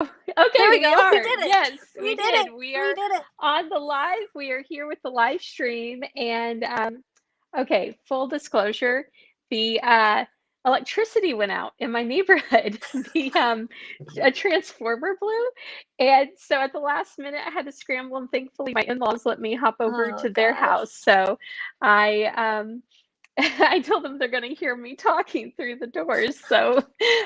There Okay, we we go. We are. did it. Yes, We we did did. it. We We are did it. on the live. We are here with the live stream. And okay, full disclosure, the electricity went out in my neighborhood. The a transformer blew, and so at the last minute, I had to scramble. And thankfully, my in-laws let me hop over Oh to their gosh. house. So I I told them they're going to hear me talking through the doors. So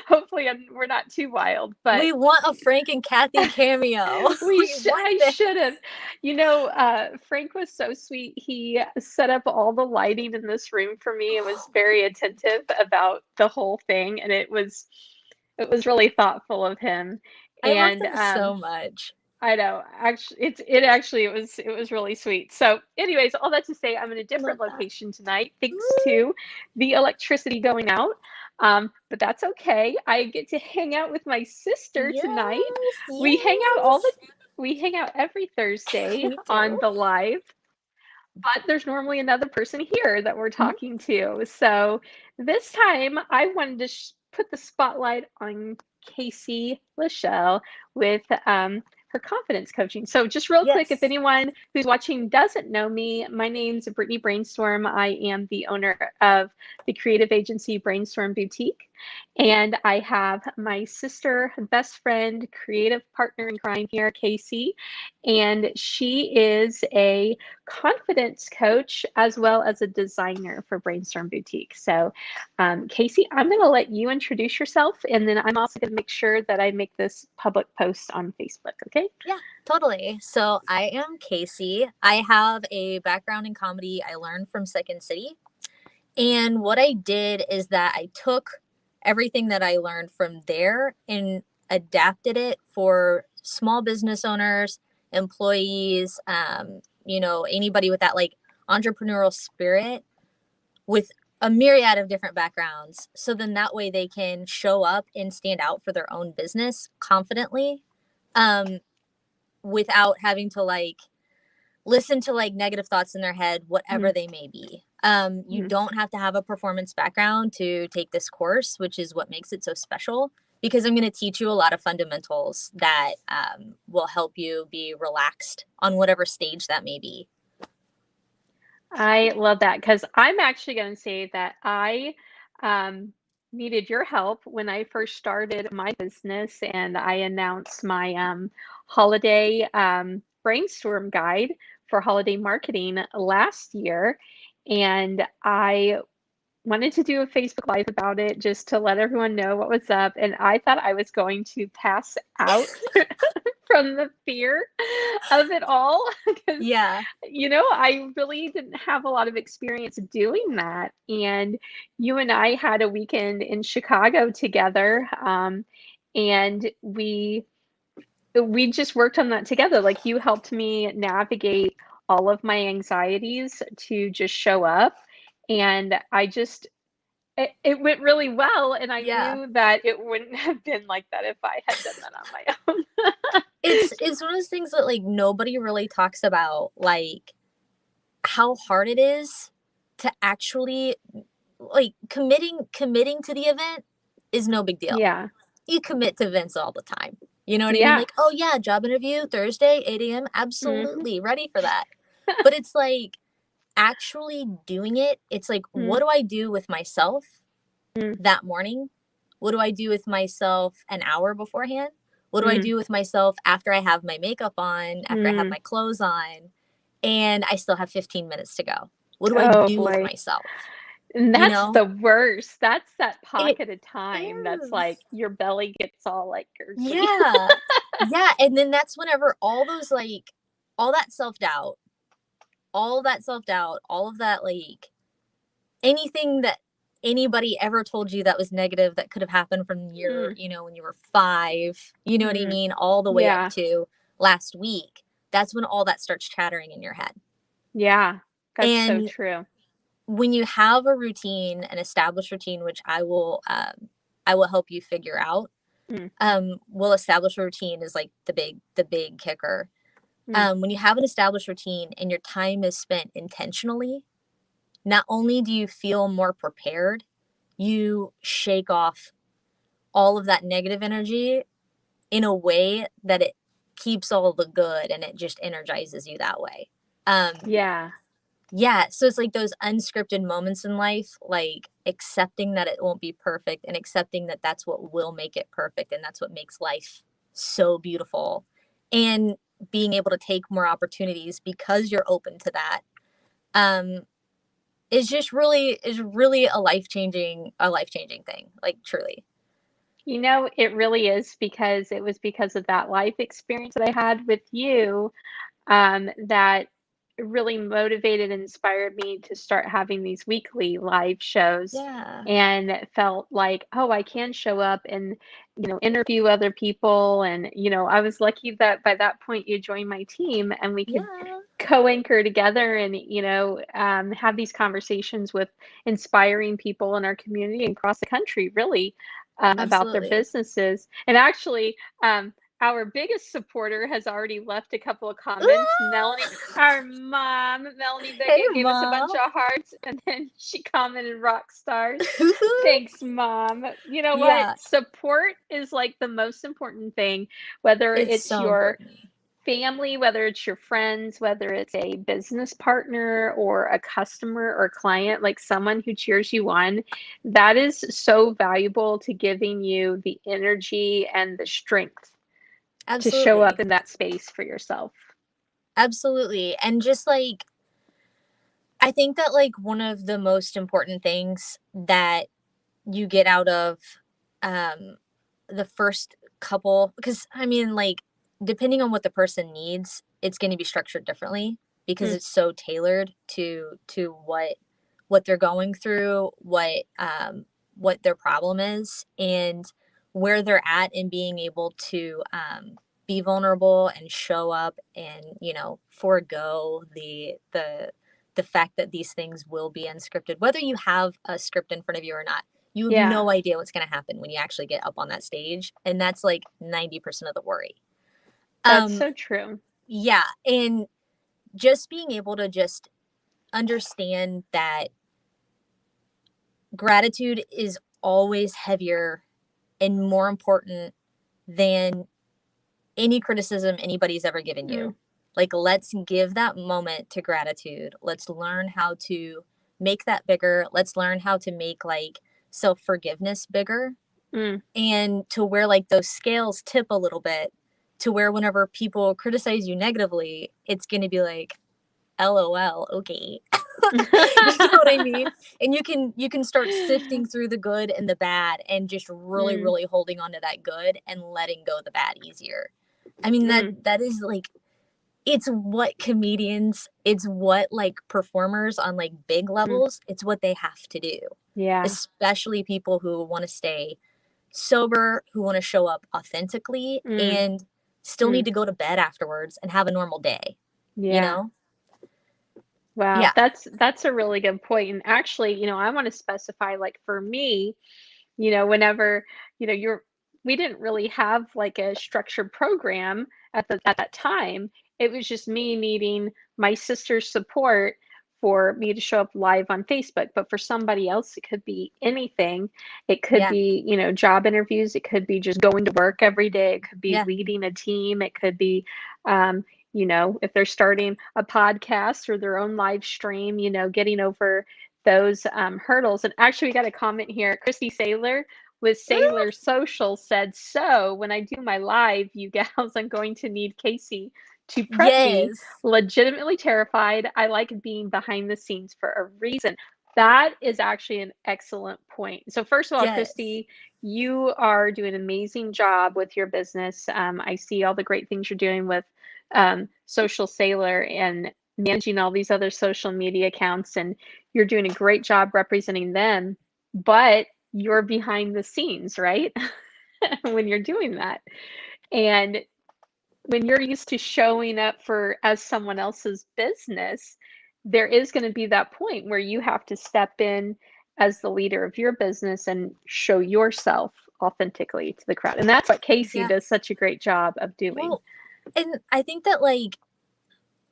hopefully we're not too wild, but We want a Frank and Kathy cameo. We want I this. should have. Frank was so sweet. He set up all the lighting in this room for me and was very attentive about the whole thing, and it was really thoughtful of him. I love And them so much. I know. Actually, it was really sweet. So, anyways, all that to say, I'm in a I love different that. location tonight, thanks Woo. to the electricity going out. But that's okay. I get to hang out with my sister tonight. Yes, We hang out all the yes. we hang out every Thursday We on do. the live, but there's normally another person here that we're Mhm. talking to. So this time I wanted to put the spotlight on Kasie Lechelle with her confidence coaching. So just real quick, if Yes. anyone who's watching doesn't know me, my name's Brittany Brainstorm. I am the owner of the creative agency Brainstorm Boutique. And I have my sister, best friend, creative partner in crime here, Kasie. And she is a confidence coach as well as a designer for Brainstorm Boutique. So, Kasie, I'm going to let you introduce yourself, and then I'm also going to make sure that I make this public post on Facebook. Okay? Yeah, totally. So I am Kasie. I have a background in comedy. I learned from Second City. And what I did is that I took everything that I learned from there and adapted it for small business owners, employees, anybody with that like entrepreneurial spirit with a myriad of different backgrounds. So then that way they can show up and stand out for their own business confidently, um, without having to like listen to like negative thoughts in their head, whatever Mm-hmm. they may be. You Mm-hmm. don't have to have a performance background to take this course, which is what makes it so special. Because I'm going to teach you a lot of fundamentals that will help you be relaxed on whatever stage that may be. I love that because I'm actually going to say that I needed your help when I first started my business and I announced my holiday brainstorm guide for holiday marketing last year. And I wanted to do a Facebook Live about it just to let everyone know what was up. And I thought I was going to pass out from the fear of it all because Yeah. I really didn't have a lot of experience doing that. And you and I had a weekend in Chicago together, and we just worked on that together. Like you helped me navigate all of my anxieties to just show up, and it went really well. And I Yeah. knew that it wouldn't have been like that if I had done that on my own. It's one of those things that like nobody really talks about, like how hard it is to actually like committing to the event is no big deal. Yeah, You commit to events all the time. You know what I mean? yeah. Like, oh yeah, job interview Thursday, 8 a.m. Hmm. Absolutely ready for that. But it's like actually doing it. It's like, what do I do with myself Mm-hmm. that morning? What do I do with myself an hour beforehand? What do I Mm-hmm. do with myself after I have my makeup on, after I have Mm. my clothes on, and I still have 15 minutes to go? What do I Oh do with boy. myself? And You that's know, the worst. That's that it pocket of time that's like is. your belly gets all like gurgly. Yeah. Yeah. And then that's whenever all those, like, all that self doubt, all of that, like, anything that anybody ever told you that was negative that could have happened from your, Mm, when you were 5, you know what I mm, mean? All the way up yeah, to last week. That's when all that starts chattering in your head. yeah, that's so And true. when you have a routine, an established routine, which I will help you figure out. Mm, Will establish a routine is like the big kicker. mm, When you have an established routine and your time is spent intentionally, not only do you feel more prepared, you shake off all of that negative energy in a way that it keeps all the good and it just energizes you that way. Yeah. Yeah, so it's like those unscripted moments in life, like accepting that it won't be perfect and accepting that that's what will make it perfect and that's what makes life so beautiful. And being able to take more opportunities because you're open to that. Um is really a life-changing thing, like truly. It really is because it was because of that life experience that I had with you that really motivated and inspired me to start having these weekly live shows Yeah. and it felt like, oh, I can show up and, interview other people. And, I was lucky that by that point you joined my team and we could Yeah. co-anchor together and, have these conversations with inspiring people in our community and across the country, really, about their Absolutely. businesses. And actually, our biggest supporter has already left a couple of comments. Ooh! Melanie, our mom, Melanie Hey, Bigot, gave us a bunch mom. of hearts, and then she commented rock stars. Thanks, mom. You know what? Yeah, Support is like the most important thing, whether it's it's so your important. family, whether it's your friends, whether it's a business partner or a customer or client, like someone who cheers you on, that is so valuable to giving you the energy and the strength to show up Absolutely. in that space for yourself. Absolutely. And just like, I think that like one of the most important things that you get out of um the first couple, because I mean, like, depending on what the person needs, it's going to be structured differently because Mm, it's so tailored to what they're going through, what their problem is, and where they're at, and being able to be vulnerable and show up and forego the fact that these things will be unscripted, whether you have a script in front of you or not. You have yeah, no idea what's going to happen when you actually get up on that stage, and that's like 90% of the worry. that's um so true. yeah, and just being able to just understand that gratitude is always heavier and more important than any criticism anybody's ever given Mm, you. Like, let's give that moment to gratitude. Let's learn how to make that bigger. Let's learn how to make like self forgiveness bigger, mm. and to where like those scales tip a little bit, to where whenever people criticize you negatively, it's going to be like, LOL, okay. You know what I mean? And you can start sifting through the good and the bad and just really Mm, really holding on to that good and letting go the bad easier. I mean, that mm, that is like, it's what comedians, it's what like performers on like big mm. levels, it's what they have to do. Yeah. Especially people who want to stay sober, who want to show up authentically Mm, and still need mm. to go to bed afterwards and have a normal day, you Yeah. know? Wow, Yeah. that's a really good point. And actually, I want to specify, like for me, whenever, you're we didn't really have like a structured program at that time. It was just me needing my sister's support for me to show up live on Facebook. But for somebody else, it could be anything. It could Yeah. be, job interviews. It could be just going to work every day. It could be Yeah. leading a team. It could be, if they're starting a podcast or their own live stream, getting over those hurdles. And actually, we got a comment here. Christy Saylor with Ooh, Sailor Social said, so when I do my live, you gals, I'm going to need Kasie to prep me. yes. Legitimately terrified. I like being behind the scenes for a reason. That is actually an excellent point. So, first of all, Yes. Christy, you are doing an amazing job with your business. I see all the great things you're doing with Social Sailor and managing all these other social media accounts, and you're doing a great job representing them. But you're behind the scenes, right? When you're doing that. And when you're used to showing up for as someone else's business, there is going to be that point where you have to step in as the leader of your business and show yourself authentically to the crowd. And that's what Kasie Yeah. does such a great job of doing. Well, and I think that like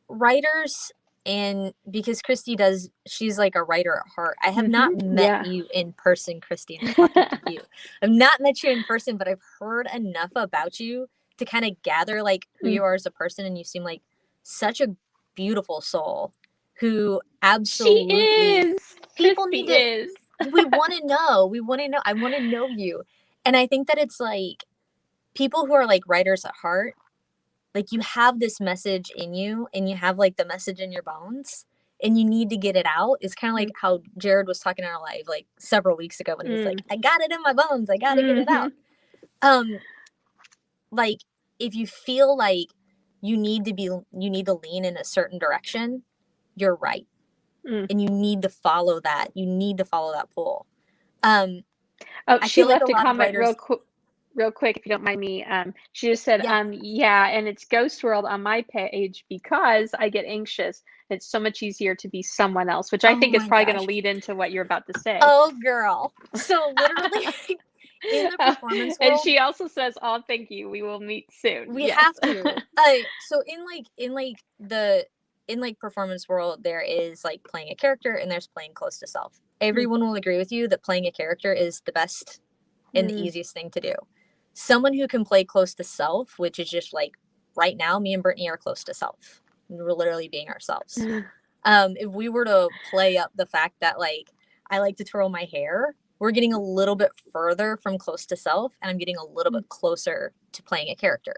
writers, And because she's like a writer at heart. I have not met Yeah. you in person, Christy, and I'm talking to you. I've not met you in person, but I've heard enough about you to kind of gather like who you are as a person. And you seem like such a beautiful soul who She absolutely is. people Christy need to, is. we want to know. I want to know you. And I think that it's like people who are like writers at heart, like you have this message in you and you have like the message in your bones and you need to get it out. It's kind of like how Jared was talking in our live like several weeks ago when he was like, I got it in my bones. I got to get it out. Like if you feel like you need to lean in a certain direction, you're right. And you need to follow that. You need to follow that pull. Oh, I she feel like a left a lot of comment writers, real quick, if you don't mind me. She just said, yeah. yeah, and it's Ghost World on my page because I get anxious. It's so much easier to be someone else, which I Oh think is my probably going to gosh. lead into what you're about to say. Oh girl. So literally in the performance And world, she also says, "Oh, thank you. We will meet soon." we Yes. have to. So in like performance world, there is like playing a character and there's playing close to self. Everyone will agree with you that playing a character is the best and the easiest thing to do. Someone who can play close to self, which is just like right now, me and Brittany are close to self. We're literally being ourselves. If we were to play up the fact that like I like to twirl my hair, we're getting a little bit further from close to self and I'm getting a little bit closer to playing a character.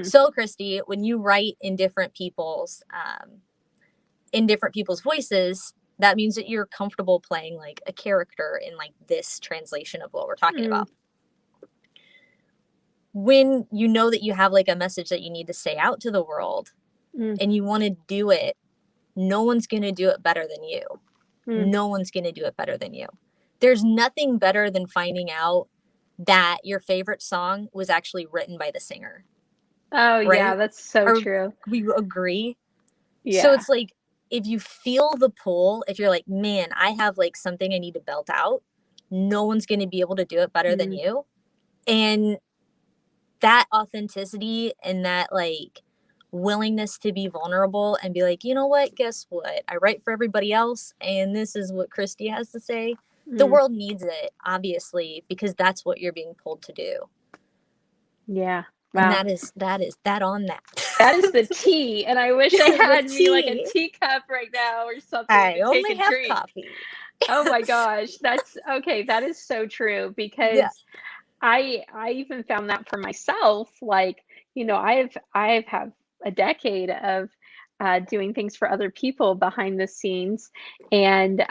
So Christy, when you write in different people's voices, that means that you're comfortable playing like a character in like this translation of what we're talking about. When you know that you have like a message that you need to say out to the world and you want to do it, no one's going to do it better than you. No one's going to do it better than you. There's nothing better than finding out that your favorite song was actually written by the singer. Oh, right? yeah, that's so true. We agree. Yeah. So it's like, if you feel the pull, if you're like, man, I have like something I need to belt out, no one's going to be able to do it better than you. And that authenticity and that like willingness to be vulnerable and be like, you know what, guess what? I write for everybody else and this is what Christy has to say. The world needs it, obviously, because that's what you're being pulled to do. Yeah. And Wow. that is that on that. That is the tea. And I wish I had me like a tea. teacup right now or something I to take only a have drink. coffee. Oh my gosh. That's okay. That is so true because Yeah. I even found that for myself. Like, I've have a decade of doing things for other people behind the scenes, and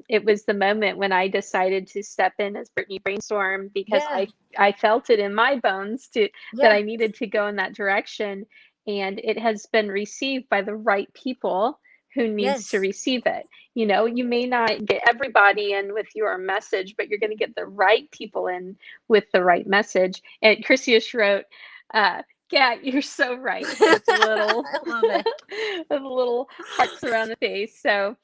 it was the moment when I decided to step in as Brittany Brainstorm because Yeah. I felt it in my bones that Yeah. I needed to go in that direction, and it has been received by the right people who needs to Yes. receive it. You may not get everybody in with your message, but you're going to get the right people in with the right message. And Chrissy just wrote, yeah, you're so right. With little, I love it. with little hearts around the face. So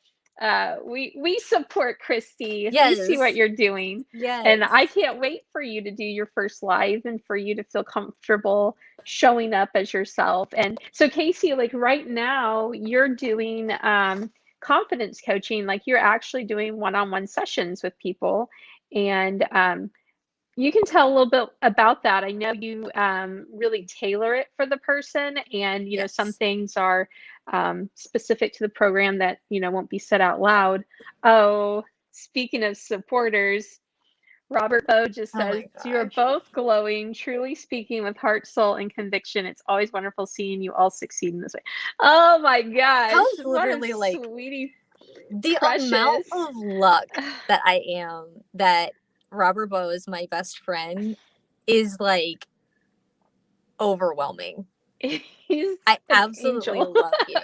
we support Christy. We see what Yes. you're doing, and Yes. I can't wait for you to do your first live and for you to feel comfortable showing up as yourself. And so, Kasie, like right now, you're doing confidence coaching. Like you're actually doing one-on-one sessions with people, and you can tell a little bit about that. I know you really tailor it for the person, and some Yes. things are specific to the program that won't be said out loud. Oh, speaking of supporters, Robert Bowe just Oh says my you are gosh. both glowing, truly speaking with heart, soul, and conviction. It's always wonderful seeing you all succeed in this way. Oh my That gosh, was what a literally like sweetie, the amount precious. of luck that I am that Robert Bowe is my best friend is like overwhelming. He's I an absolutely angel. love you.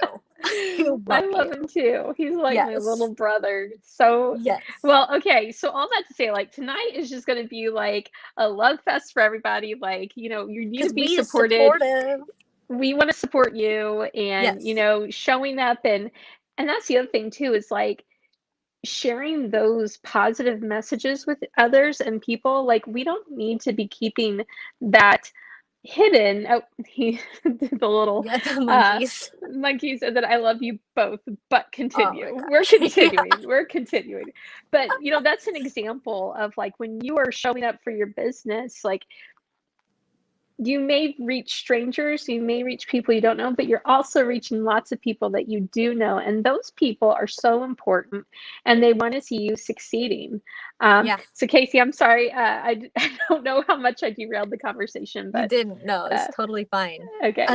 I I love love you. him too. He's like my Yes. little brother. So, Yes. well, okay. So all that to say, like tonight is just going to be like a love fest for everybody. Like, you need to Because be we is supported. supportive. We want to support you, and Yes. showing up, and that's the other thing too, is like sharing those positive messages with others and people. Like we don't need to be keeping that hidden. Oh, he did the little Yeah, the uh monkeys. monkey said that I love you both, but Oh my continue. We're gosh. Yeah. continuing. We're continuing. But that's an example of like when you are showing up for your business, like you may reach strangers, you may reach people you don't know, but you're also reaching lots of people that you do know. And those people are so important and they want to see you succeeding. Yeah. So, Kasie, I'm sorry. I don't know how much I derailed the conversation, You but didn't. No, it's uh, totally fine. okay.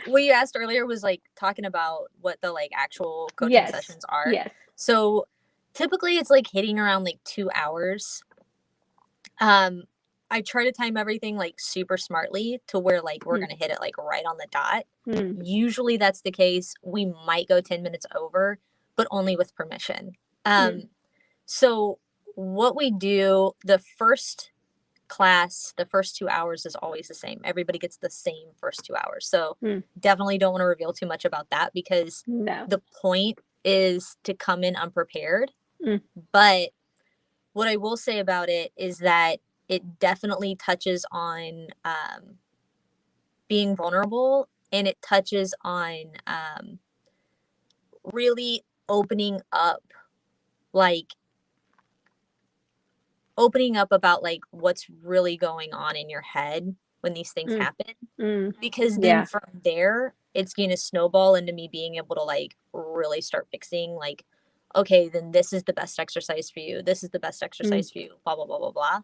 What you asked earlier was like talking about what the like actual coaching Yes. sessions are. Yes. So typically it's like hitting around like 2 hours. Um, I try to time everything like super smartly to where like we're Hmm. gonna hit it like right on the dot. Hmm. Usually that's the case. We might go 10 minutes over, but only with permission. Hmm. So what we do, the first class, the first 2 hours is always the same. Everybody gets the same first 2 hours. So Hmm. definitely don't want to reveal too much about that because No. the point is to come in unprepared. Hmm. But what I will say about it is that it definitely touches on being vulnerable, and it touches on really like opening up about like what's really going on in your head when these things Hmm. happen, Hmm. because then Yeah. from there it's going to snowball into me being able to like really start fixing like, okay, then this is the best exercise for you, this is the best Hmm. exercise for you, blah blah blah blah blah.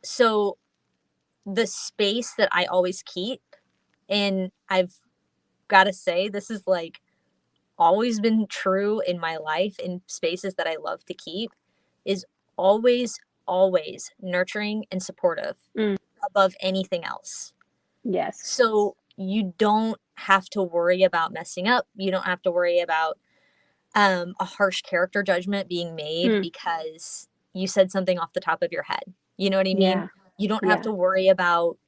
So the space that I always keep, and I've got to say this is like always been true in my life in spaces that I love to keep, is always always nurturing and supportive Hmm. above anything else. Yes. So you don't have to worry about messing up. You don't have to worry about a harsh character judgment being made Hmm. because you said something off the top of your head. You know what I mean? Yeah. You don't have Yeah. to worry about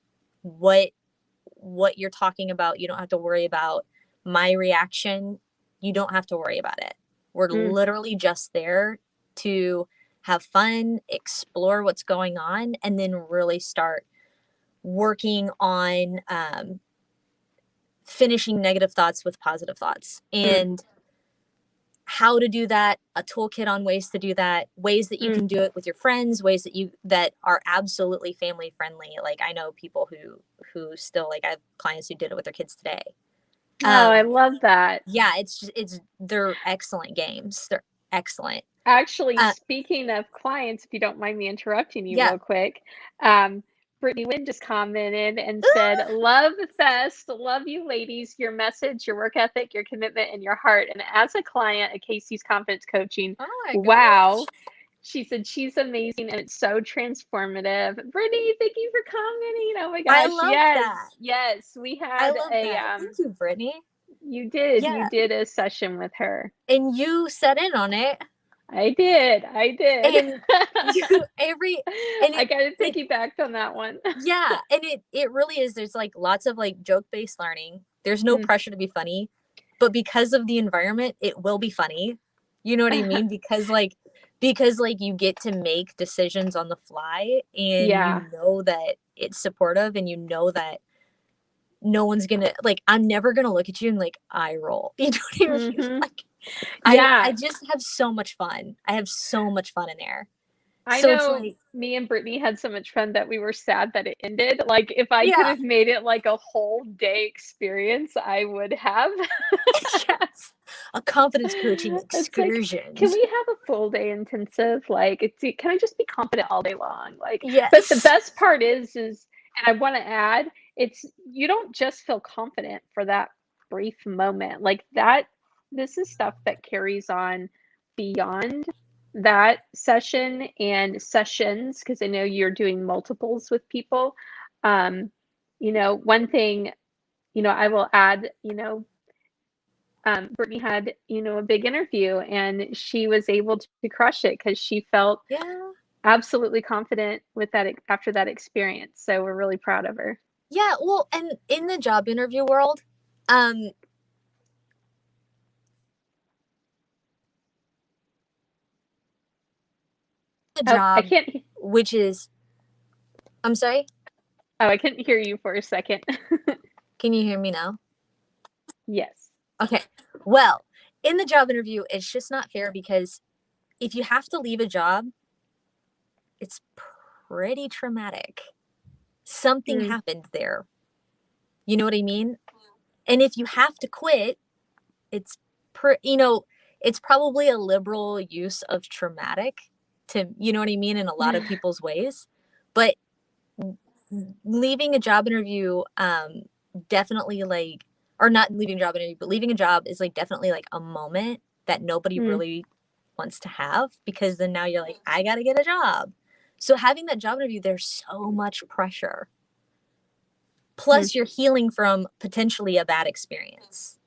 what you're talking about. You don't have to worry about my reaction. You don't have to worry about it. We're Hmm. literally just there to have fun, explore what's going on, and then really start working on finishing negative thoughts with positive thoughts. Hmm. And how to do that, a toolkit on ways to do that, ways that you Hmm. can do it with your friends, ways that are absolutely family friendly. Like I know people who still, like I have clients who did it with their kids today. Oh, I um love that. yeah, it's they're excellent games, they're excellent. Actually, uh speaking of clients, if you don't mind me interrupting you yeah. real quick, um, Brittany Wynn just commented and said, "Love the fest, love you ladies, your message, your work ethic, your commitment, and your heart. And as a client at Casey's Confidence Coaching, Oh my wow." gosh, She said she's amazing and it's so transformative. Brittany, thank you for commenting. Oh my I gosh, love yes, that. yes. We I had love a that. Thank you, Brittany. you Yeah, did a session with her. and you set in on it, I did. and you every and I got to it piggyback on that one. yeah, and it really is. There's like lots of like joke based learning. There's no Mm. pressure to be funny, but because of the environment, it will be funny. You know what I mean? Because you get to make decisions on the fly, and Yeah. you know that it's supportive, and you know that no one's gonna like. I'm never gonna look at you and like eye roll. You know what I mean? Hmm. Like I Yeah. just have so much fun. I have so much fun in there. I So it's know like, me and Brittany had so much fun that we were sad that it ended. Like, if I could yeah, have made it like a whole day experience, I would have. yes, a confidence coaching It's like, excursion. can we have a full day intensive? Like, can I just be confident all day long? Like, but the Yes. best part is, and I want to add, it's you don't just feel confident for that brief moment. Like that, this is stuff that carries on beyond that session and sessions, because I know you're doing multiples with people. Um, one thing, I will add, Brittany had, a big interview and she was able to crush it because she felt Yeah. absolutely confident with that after that experience. So we're really proud of her. Yeah. Well, and in the job interview world, um, the Oh, I job, can't. which is, I'm sorry. Oh, I couldn't hear you for a second. Can you hear me now? Yes. Okay. Well, in the job interview, it's just not fair because if you have to leave a job, it's pretty traumatic. Something Mm, happened there. You know what I mean? And if you have to quit, it's it's probably a liberal use of traumatic to, you know what I mean, in a lot of people's ways. But leaving a job interview, definitely like, or not leaving a job interview, but leaving a job is like definitely like a moment that nobody mm, really wants to have, because then now you're like, I got to get a job. So having that job interview, there's so much pressure. mm, Plus, you're healing from potentially a bad experience.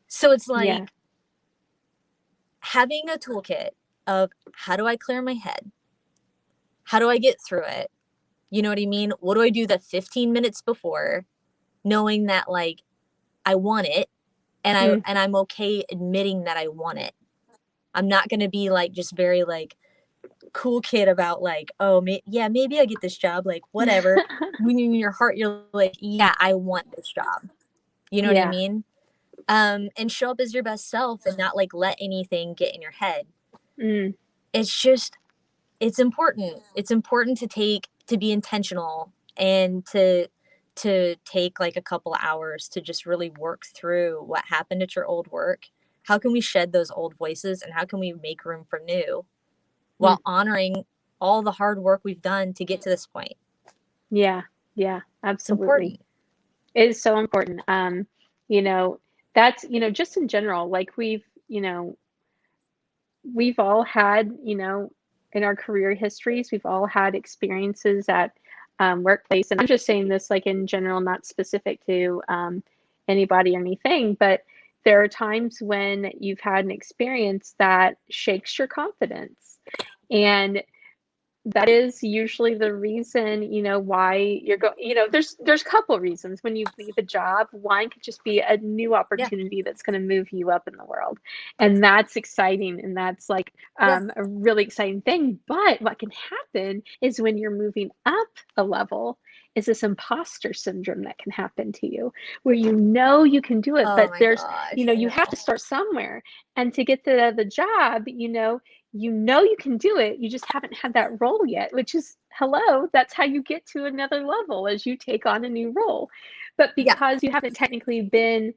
So it's yeah. like having a toolkit of how do I clear my head? How do I get through it? You know what I mean? What do I do the 15 minutes before, knowing that like I want it, and Mm. I'm okay admitting that I want it. I'm not going to be like just very like cool kid about like, oh, yeah, maybe I get this job, like whatever. When in your heart you're like, yeah, I want this job. You know what I Yeah. mean? And show up as your best self and not like let anything get in your head. Mm, It's just, it's important. It's important to be intentional and to take like a couple hours to just really work through what happened at your old work. How can we shed those old voices and how can we make room for new mm. while honoring all the hard work we've done to get to this point? Yeah. Yeah. It's Absolutely. important. It is so important. You know, that's, just in general, like we've all had, in our career histories, we've all had experiences at workplace. And I'm just saying this like in general, not specific to anybody or anything, but there are times when you've had an experience that shakes your confidence. And that is usually the reason, why you're going, there's a couple of reasons when you leave a job. One could just be a new Yeah. opportunity that's going to move you up in the world. And that's exciting. And that's like Yeah. a really exciting thing. But what can happen is when you're moving up a level is this imposter syndrome that can happen to you where you can do it, Oh but my there's, gosh, I you have know. to start somewhere. And to get the job, you can do it, you just haven't had that role yet, which is hello, that's how you get to another level as you take on a new role. But Yeah. because you haven't technically been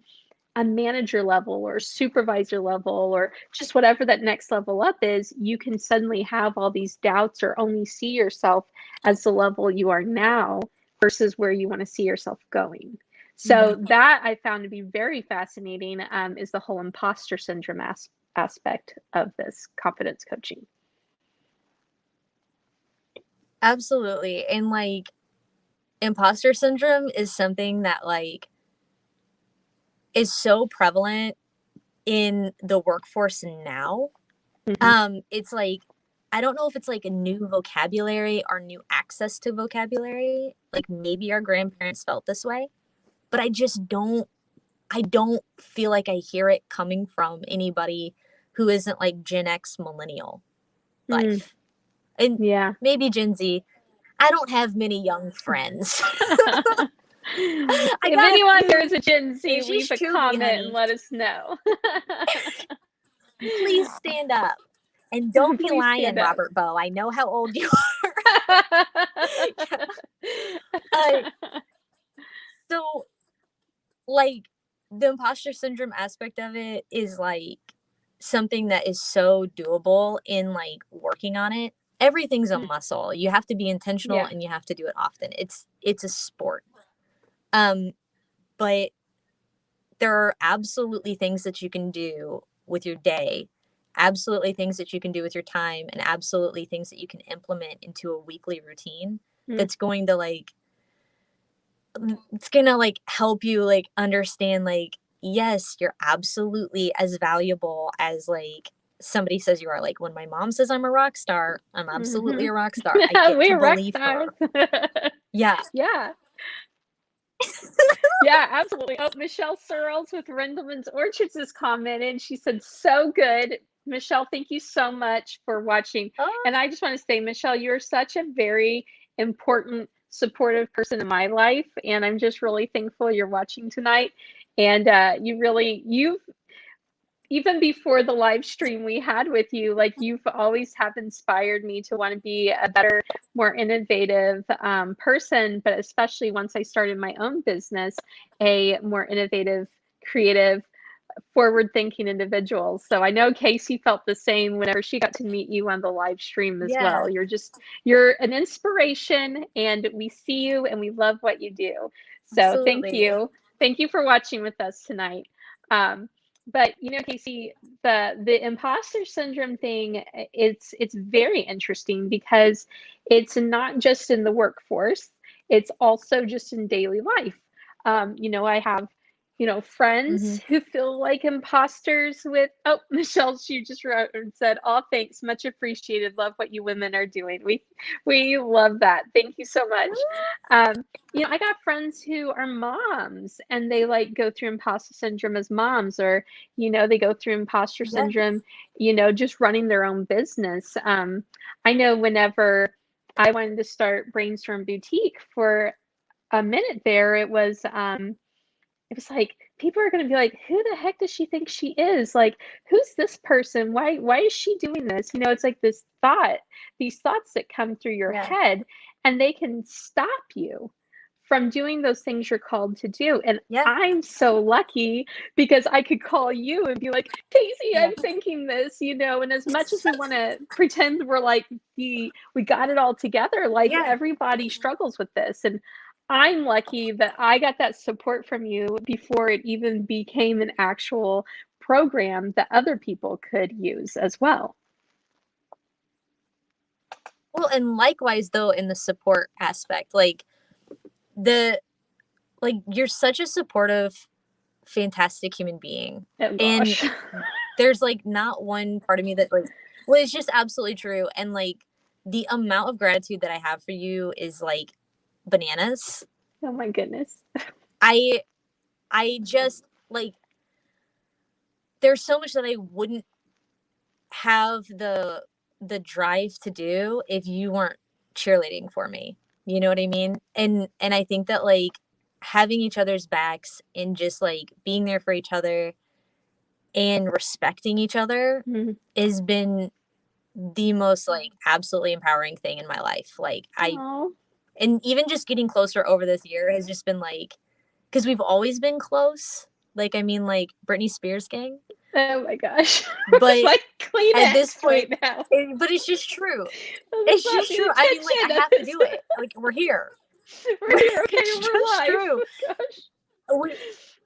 a manager level or supervisor level or just whatever that next level up is, you can suddenly have all these doubts or only see yourself as the level you are now versus where you want to see yourself going. So Mhm. that I found to be very fascinating, is the whole imposter syndrome aspect of this confidence coaching. Absolutely. And like imposter syndrome is something that like is so prevalent in the workforce now. Mhm. It's like I don't know if it's like a new vocabulary or new access to vocabulary. Like maybe our grandparents felt this way, but I don't feel like I hear it coming from anybody who isn't like Gen X millennial Mm, life. And yeah. maybe Gen Z. I don't have many young friends. I If got a anyone there few. is a Gen Z, If she's leave a Chubby, comment and honey, let us know. please stand up. And don't be Please lying, stand up. Robert Bowe. I know how old you are. uh, so, like, the imposter syndrome aspect of it is like something that is so doable in like working on it. Everything's a muscle. You have to be intentional Yeah. and you have to do it often. It's a sport. Um, but there are absolutely things that you can do with your day, absolutely things that you can do with your time, and absolutely things that you can implement into a weekly routine Mm, that's going to like it's going to like help you like understand like yes, you're absolutely as valuable as like somebody says you are. Like when my mom says I'm a rock star, I'm absolutely mhm. a rock star. I get to We're rock believe stars. her. Yeah. Yeah. Yeah, absolutely. Oh, Michelle Searles with Rendleman's Orchards has commented. She said, so good. Michelle, thank you so much for watching. Oh, And I just want to say, Michelle, you're such a very important supportive person in my life, and I'm just really thankful you're watching tonight. And you've even before the live stream we had with you, like you've always have inspired me to want to be a better, more innovative person, but especially once I started my own business, a more innovative, creative, forward-thinking individual. So I know Kasie felt the same whenever she got to meet you on the live stream as Yeah, well. You're an inspiration, and we see you and we love what you do. So thank absolutely. you. Thank you for watching with us tonight. But Kasie, the imposter syndrome thing, it's very interesting because it's not just in the workforce, it's also just in daily life. I have Hmm. friends who feel like imposters with, oh, Michelle, she just wrote and said, "Oh, thanks, much appreciated. Love what you women are doing." We love that. Thank you so much. I got friends who are moms and they like go through imposter syndrome as moms, or they go through imposter Yeah, syndrome, just running their own business. I know whenever I wanted to start Brainstorm Boutique for a minute there, it was like people are going to be like, who the heck does she think she is? Like, who's this person? Why is she doing this? It's like these thoughts that come through your yeah, head, and they can stop you from doing those things you're called to do. And yeah, I'm so lucky because I could call you and be like, Kasie, yeah, I'm thinking this, and as much as we want to pretend we're like we got it all together, like yeah. everybody struggles with this. And I'm lucky that I got that support from you before it even became an actual program that other people could use as well. Well, and likewise though, in the support aspect, the you're such a supportive, fantastic human being. Oh And gosh. there's not one part of me that well, it's just absolutely true. And the amount of gratitude that I have for you is bananas. Oh my goodness. I I just there's so much that I wouldn't have the drive to do if you weren't cheerleading for me. You know what I mean? And I think that having each other's backs and just being there for each other and respecting each other Mhm. has been the most absolutely empowering thing in my life. Oh, And even just getting closer over this year has just been because we've always been close. I mean, Britney Spears gang. oh my gosh. It's But like at this Kleenex point, right now. but it's just true. This It's is not just the true. I mean, I intention of have to this. do it. We're here. We're here, okay, It's we're just live. true. Oh gosh. We,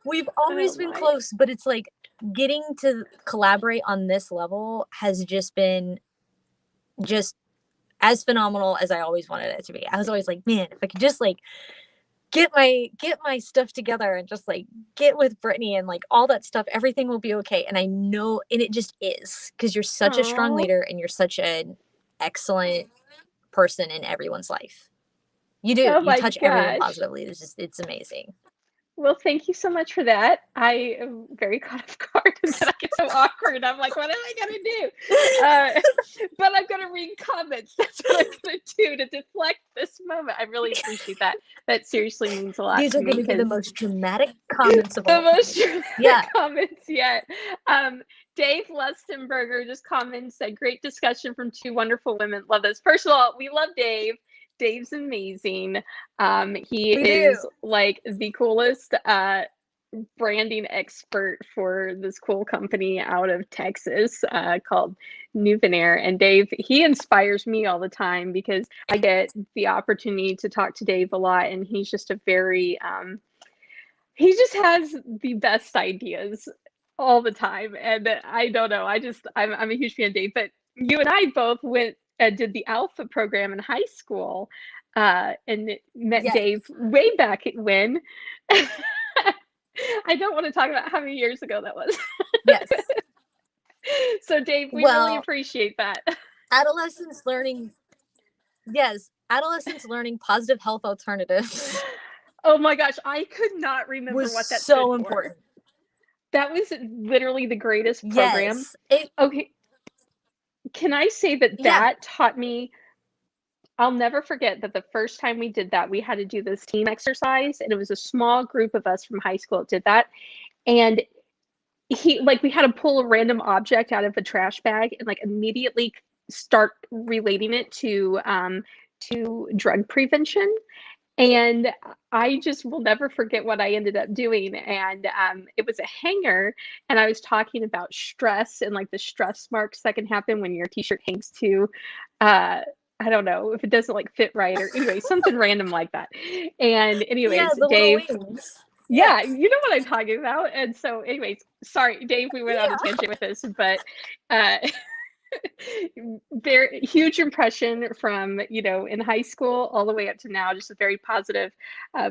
we've Oh always been my. close, but it's getting to collaborate on this level has just been just as phenomenal as I always wanted it to be. I was always like, man, if I could just get my stuff together and just get with Brittany and all that stuff, everything will be okay. And I know, and it just is, because you're such a strong Oh. leader and you're such an excellent person in everyone's life. You do. Oh You my touch everyone gosh. positively. It's amazing. Well, thank you so much for that. I am very caught off guard and then I get so awkward. I'm like, what am I gonna do? But I'm gonna read comments. That's what I'm gonna do to deflect this moment. I really appreciate that. That seriously means a lot These to are going me to be the because most dramatic comments of the all most time. dramatic Yeah. comments yet. Dave Lustenberger just comments, said, great discussion from two wonderful women. Love this. First of all, we love Dave. Dave's amazing. He We do. is like the coolest branding expert for this cool company out of Texas called Nuvenair. And Dave, he inspires me all the time because I get the opportunity to talk to Dave a lot, and he's just a very he just has the best ideas all the time. And I don't know, I'm a huge fan of Dave. But you and I both went did the Alpha program in high school, and met Yes. Dave way back when. I don't want to talk about how many years ago that was. Yes. So Dave, we really Well, appreciate that. adolescents learning, yes, adolescents learning positive health alternatives Oh my gosh, I could not remember was what that stood so for. important. That was literally the greatest program. Yes. It, Okay, can I say that yeah. that taught me I'll never forget that the first time we did that, we had to do this team exercise, and it was a small group of us from high school that did that. And we had to pull a random object out of a trash bag and like immediately start relating it to drug prevention. And I just will never forget what I ended up doing. And it was a hanger, and I was talking about stress and like the stress marks that can happen when your t-shirt hangs to, I don't know if it doesn't like fit right, or anyway, something random like that. And Yeah, anyways, the little Dave, wings. yeah, you know what I'm talking about. And so, anyways, sorry, Dave, we went on a Yeah. tangent with this, but uh, very huge impression from, in high school all the way up to now, just a very positive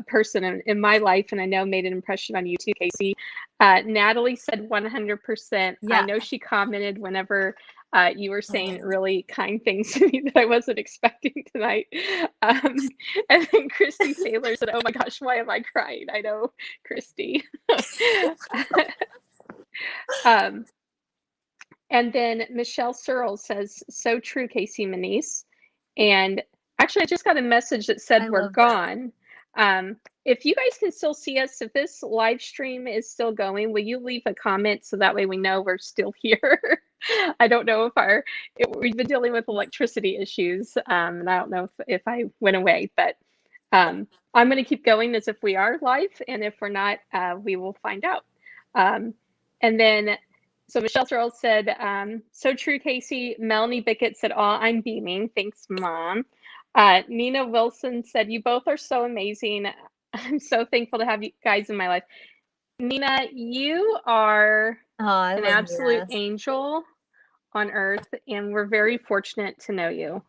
person in my life, and I know made an impression on you too, Kasie. Natalie said 100%. I Yeah. know she commented whenever you were saying really kind things to me that I wasn't expecting tonight. And then Christy Saylor said, oh my gosh, why am I crying? I know, Christy. And then Michelle Searle says, so true, Kasie Manise. And actually, I just got a message that said I we're love that. gone. If you guys can still see us, if this live stream is still going, will you leave a comment so that way we know we're still here? I don't know if we've been dealing with electricity issues, and I don't know if I went away, but I'm going to keep going as if we are live, and if we're not, we will find out. And then, so Michelle Searle said, so true, Kasie. Melanie Bickett said, oh, I'm beaming. Thanks, Mom. Nina Wilson said, you both are so amazing. I'm so thankful to have you guys in my life. Nina, you are I an love absolute Nina. angel on earth, and we're very fortunate to know you.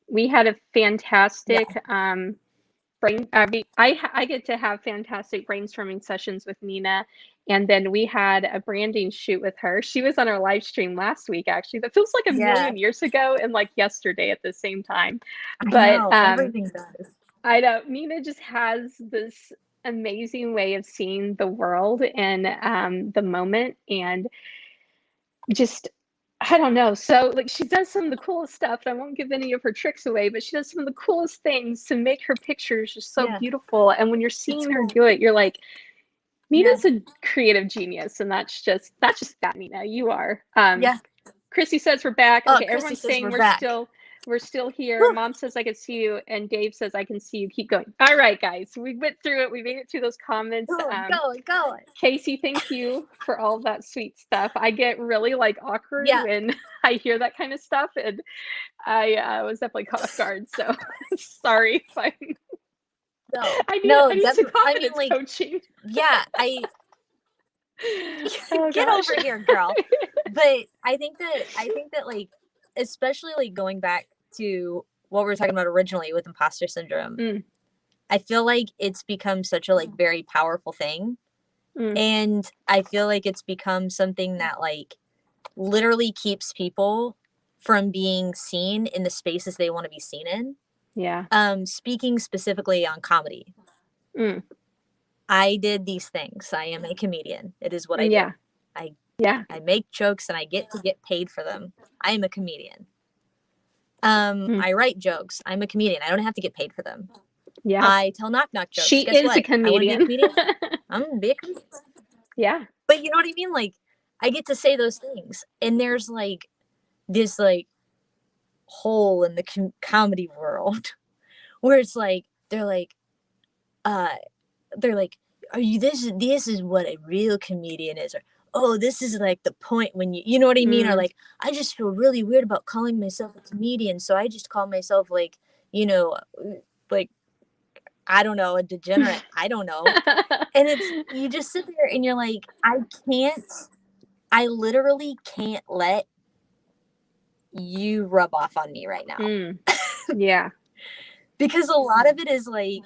We had a fantastic I get to have fantastic brainstorming sessions with Nina, and then we had a branding shoot with her. She was on our live stream last week, actually. That feels like a million years ago and like yesterday at the same time. But I know, everything does. I know Nina just has this amazing way of seeing the world and the moment, and just I don't know. So like she does some of the coolest stuff. And I won't give any of her tricks away, but she does some of the coolest things to make her pictures just so Yeah. beautiful. And when you're seeing her do it, you're like, Nina's a creative genius, and that's just that, Nina. You are. Yeah. Chrissy says we're back. Oh, Okay, Christy everyone's says saying we're back. we're still here. Whew. Mom says I can see you, and Dave says I can see you. Keep going. All right, guys, we went through it. We made it through those comments. Go. Kasie, thank you for all of that sweet stuff. I get really like awkward Yeah. when I hear that kind of stuff, and I was definitely caught off guard. So sorry if I. No. I need some Definitely. I confidence mean, like, coaching. yeah, Oh, get gosh. over here, girl. But I think that like, especially like going back to what we were talking about originally with imposter syndrome, I feel like it's become such a like very powerful thing. And I feel like it's become something that like literally keeps people from being seen in the spaces they want to be seen in. Yeah. Speaking specifically on comedy. I did these things. I am a comedian. It is what I do. I make jokes and I get to get paid for them. I am a comedian. I write jokes. I'm a comedian. I don't have to get paid for them. Yeah. I tell knock jokes. She Guess is what? a comedian. I want to be a comedian. I'm gonna be a comedian. Yeah. But you know what I mean? Like, I get to say those things, and there's like this like hole in the comedy world where it's like they're like, are you this is what a real comedian is, or oh, this is like the point when you know what I mean, or like I just feel really weird about calling myself a comedian, so I just call myself like, like I don't know, a degenerate. I don't know. And it's you just sit there and you're like, I literally can't let you rub off on me right now. Yeah. Because a lot of it is like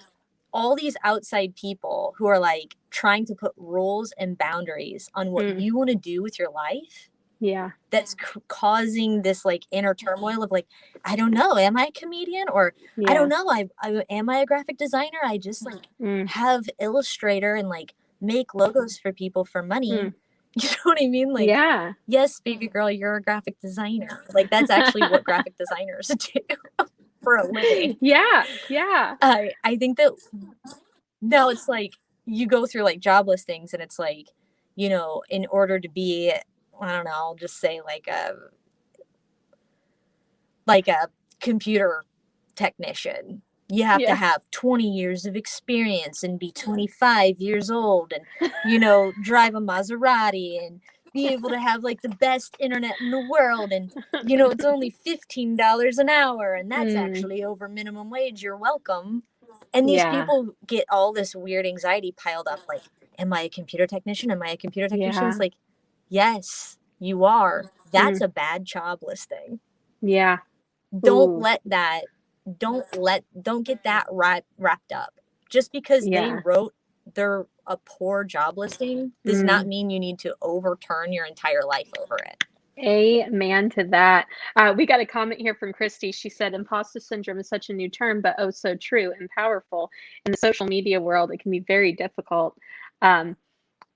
all these outside people who are like trying to put rules and boundaries on what you want to do with your life. Yeah. That's causing this like inner turmoil of like, I don't know, am I a comedian? Or I don't know, am I a graphic designer? I just like have Illustrator and like make logos for people for money. You know what I mean? Like, yes, baby girl, you're a graphic designer. Like, that's actually what graphic designers do. for a living. Yeah, yeah. I think that no, it's like you go through like job listings and it's like, you know, in order to be, I don't know, I'll just say like a computer technician. You have to Yeah. have 20 years of experience and be 25 years old and, you know, drive a Maserati and be able to have like the best internet in the world. And, you know, it's only $15 an hour and that's Mm, actually over minimum wage. You're welcome. And these yeah, people get all this weird anxiety piled up like, am I a computer technician? Am I a computer technician? It's yeah. like, yes, you are. That's Mm, a bad job listing. yeah. Don't Ooh, let that don't get that wrapped up. Just because they yeah. wrote their a poor job listing does not Mm. mean you need to overturn your entire life over it. Amen to that. We got a comment here from Christy. She said, imposter syndrome is such a new term, but oh, so true and powerful. In the social media world, it can be very difficult. Um,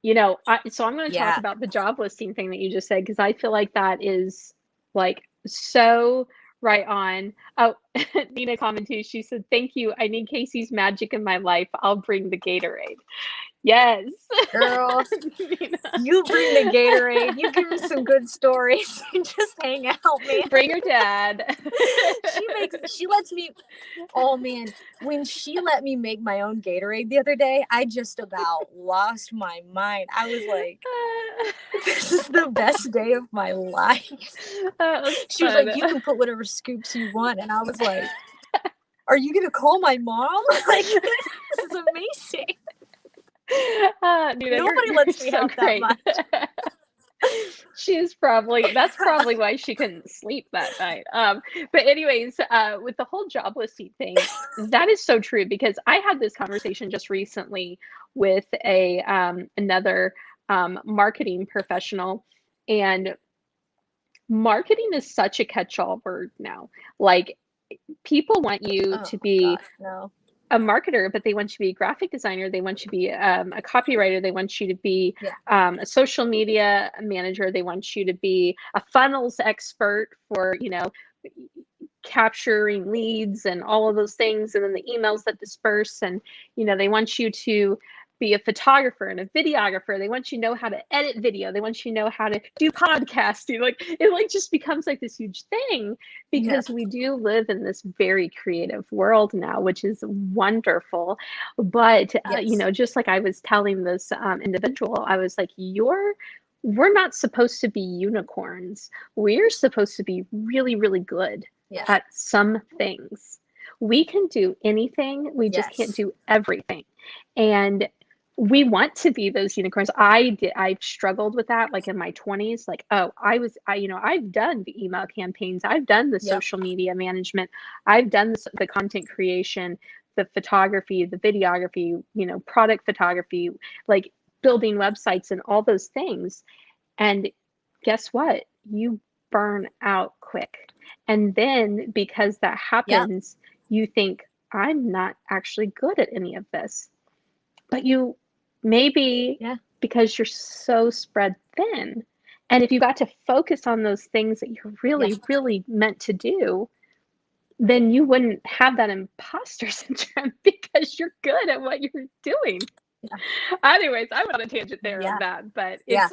so I'm going to talk Yeah. about the job listing thing that you just said, because I feel like that is like so right on. Oh, Nina commented, she said, thank you. I need Casey's magic in my life. I'll bring the Gatorade. Yes. Girl, Nina. you bring the Gatorade. You give me some good stories. Just hang out, man. Bring your dad. She lets me, oh man, when she let me make my own Gatorade the other day, I just about lost my mind. I was like, this is the best day of my life. That was She was fun. like, you can put whatever scoops you want. And I was like, are you going to call my mom? Like, this is amazing. Nina, Nobody you're lets me so have that great. much. That's probably why she couldn't sleep that night. But anyways, with the whole job listing thing, that is so true, because I had this conversation just recently with a another marketing professional, and marketing is such a catch-all word now. Like, people want you Oh to be gosh, no. a marketer, but they want you to be a graphic designer. They want you to be a copywriter. They want you to be Yeah. a social media manager. They want you to be a funnels expert for, capturing leads and all of those things. And then the emails that disperse. And, they want you to be a photographer and a videographer. They want you to know how to edit video. They want you to know how to do podcasting. Like, it like just becomes like this huge thing, Yeah. because we do live in this very creative world now, which is wonderful. But Yes. just like I was telling this individual, I was like, we're not supposed to be unicorns. We're supposed to be really, really good Yeah. at some things. We can do anything. We just can't Yes. do everything. And we want to be those unicorns. I've struggled with that, like in my 20s. Like, oh, I've done the email campaigns, I've done the Yep. social media management, I've done the content creation, the photography, the videography, product photography, like building websites and all those things. And guess what? You burn out quick. And then because that Yep. happens, you think, I'm not actually good at any of this. But you maybe, Yeah. because you're so spread thin. And if you got to focus on those things that you're Yeah. really, really meant to do, then you wouldn't have that imposter syndrome, because you're good at what you're doing. Yeah. Anyways, I went on a tangent there on Yeah. that, but Yeah.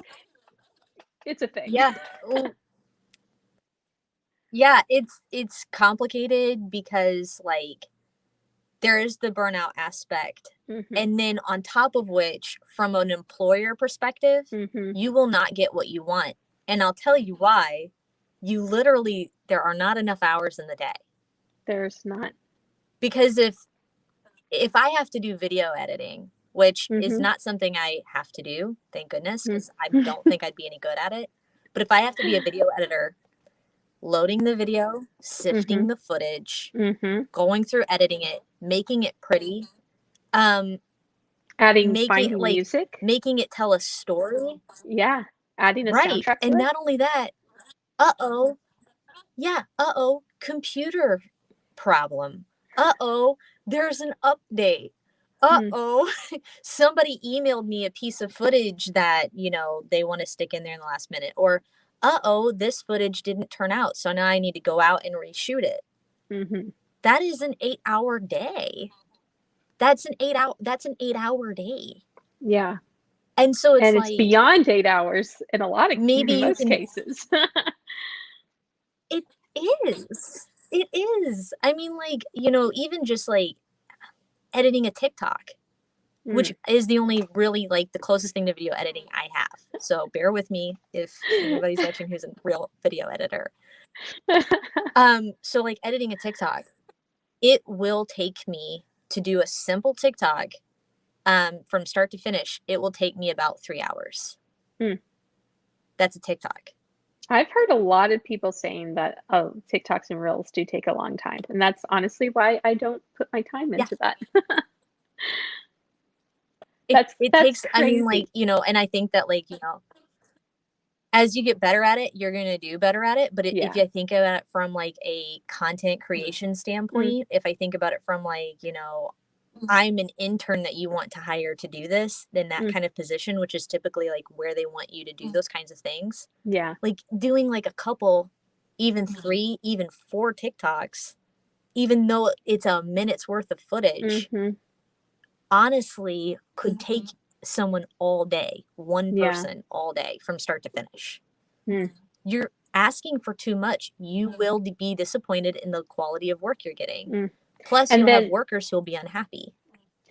it's a thing. Yeah. Well, yeah, it's complicated because like there is the burnout aspect. Mm-hmm. And then on top of which, from an employer perspective, Mm-hmm. you will not get what you want. And I'll tell you why. You literally, there are not enough hours in the day. There's not. Because if I have to do video editing, which is Mm-hmm. not something I have to do, thank goodness, because I Mm-hmm. don't think I'd be any good at it. But if I have to be a video editor, loading the video, Mm-hmm. sifting the footage, Mm-hmm. going through editing it, making it pretty, um, Adding finding like music. making it tell a story. Yeah. Adding a Right. soundtrack to And it. not only that, uh-oh, yeah, uh-oh, computer problem. Uh-oh, there's an update. Mm. Uh-oh, somebody emailed me a piece of footage that, you know, they want to stick in there in the last minute. Or, uh-oh, this footage didn't turn out. So now I need to go out and reshoot it. Mm-hmm. that is an 8-hour day. That's an 8-hour day. Yeah. And so it's And it's like, beyond 8 hours in maybe in you most can, cases. it is. It is. I mean, like, even just like editing a TikTok, which is the only really like the closest thing to video editing I have. So bear with me if anybody's watching who's a real video editor. So like editing a TikTok, it will take me to do a simple TikTok, from start to finish. It will take me about 3 hours. That's a TikTok. I've heard a lot of people saying that TikToks and Reels do take a long time, and that's honestly why I don't put my time into that. It That's takes, I mean, crazy. like, and I think that, like, as you get better at it, you're going to do better at it. But if you think about it from like a content creation standpoint, if I think about it from like, I'm an intern that you want to hire to do this, then that kind of position, which is typically like where they want you to do those kinds of things. Yeah. Like doing like a couple, even 3, even 4 TikToks, even though it's a minute's worth of footage, honestly could take someone all day, one person all day from start to finish. You're asking for too much. You will be disappointed in the quality of work you're getting. Plus, And you'll then, have workers who will be unhappy.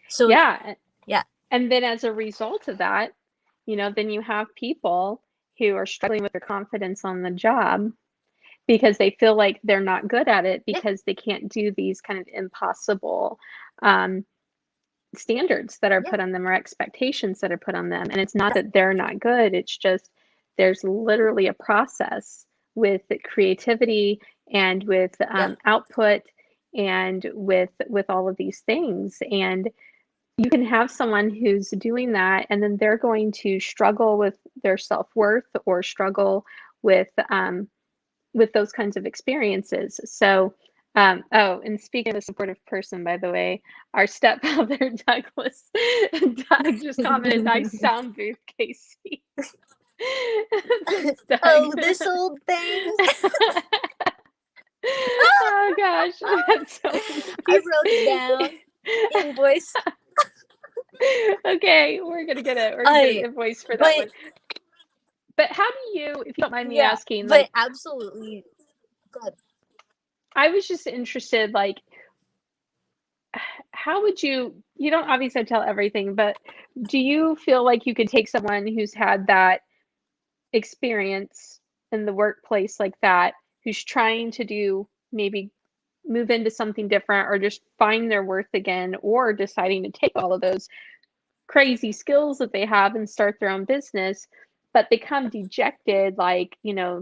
So yeah. Yeah. And then as a result of that, then you have people who are struggling with their confidence on the job because they feel like they're not good at it because they can't do these kind of impossible standards that are put on them or expectations that are put on them. And it's not that they're not good, it's just there's literally a process with creativity and with output and with all of these things. And you can have someone who's doing that and then they're going to struggle with their self-worth or struggle with those kinds of experiences. So and speaking of a supportive person, by the way, our stepfather Doug just commented, "Nice sound booth, Kasie." Thanks, Doug. Oh, this old thing. Oh gosh, that's so I wrote it down. Invoice. Okay, we're gonna get an invoice for that one. But how do you, if you don't mind me asking, but like, absolutely. Good. I was just interested, like, how would you don't obviously have to tell everything, but do you feel like you could take someone who's had that experience in the workplace like that, who's trying to do maybe move into something different or just find their worth again, or deciding to take all of those crazy skills that they have and start their own business, but become dejected, like,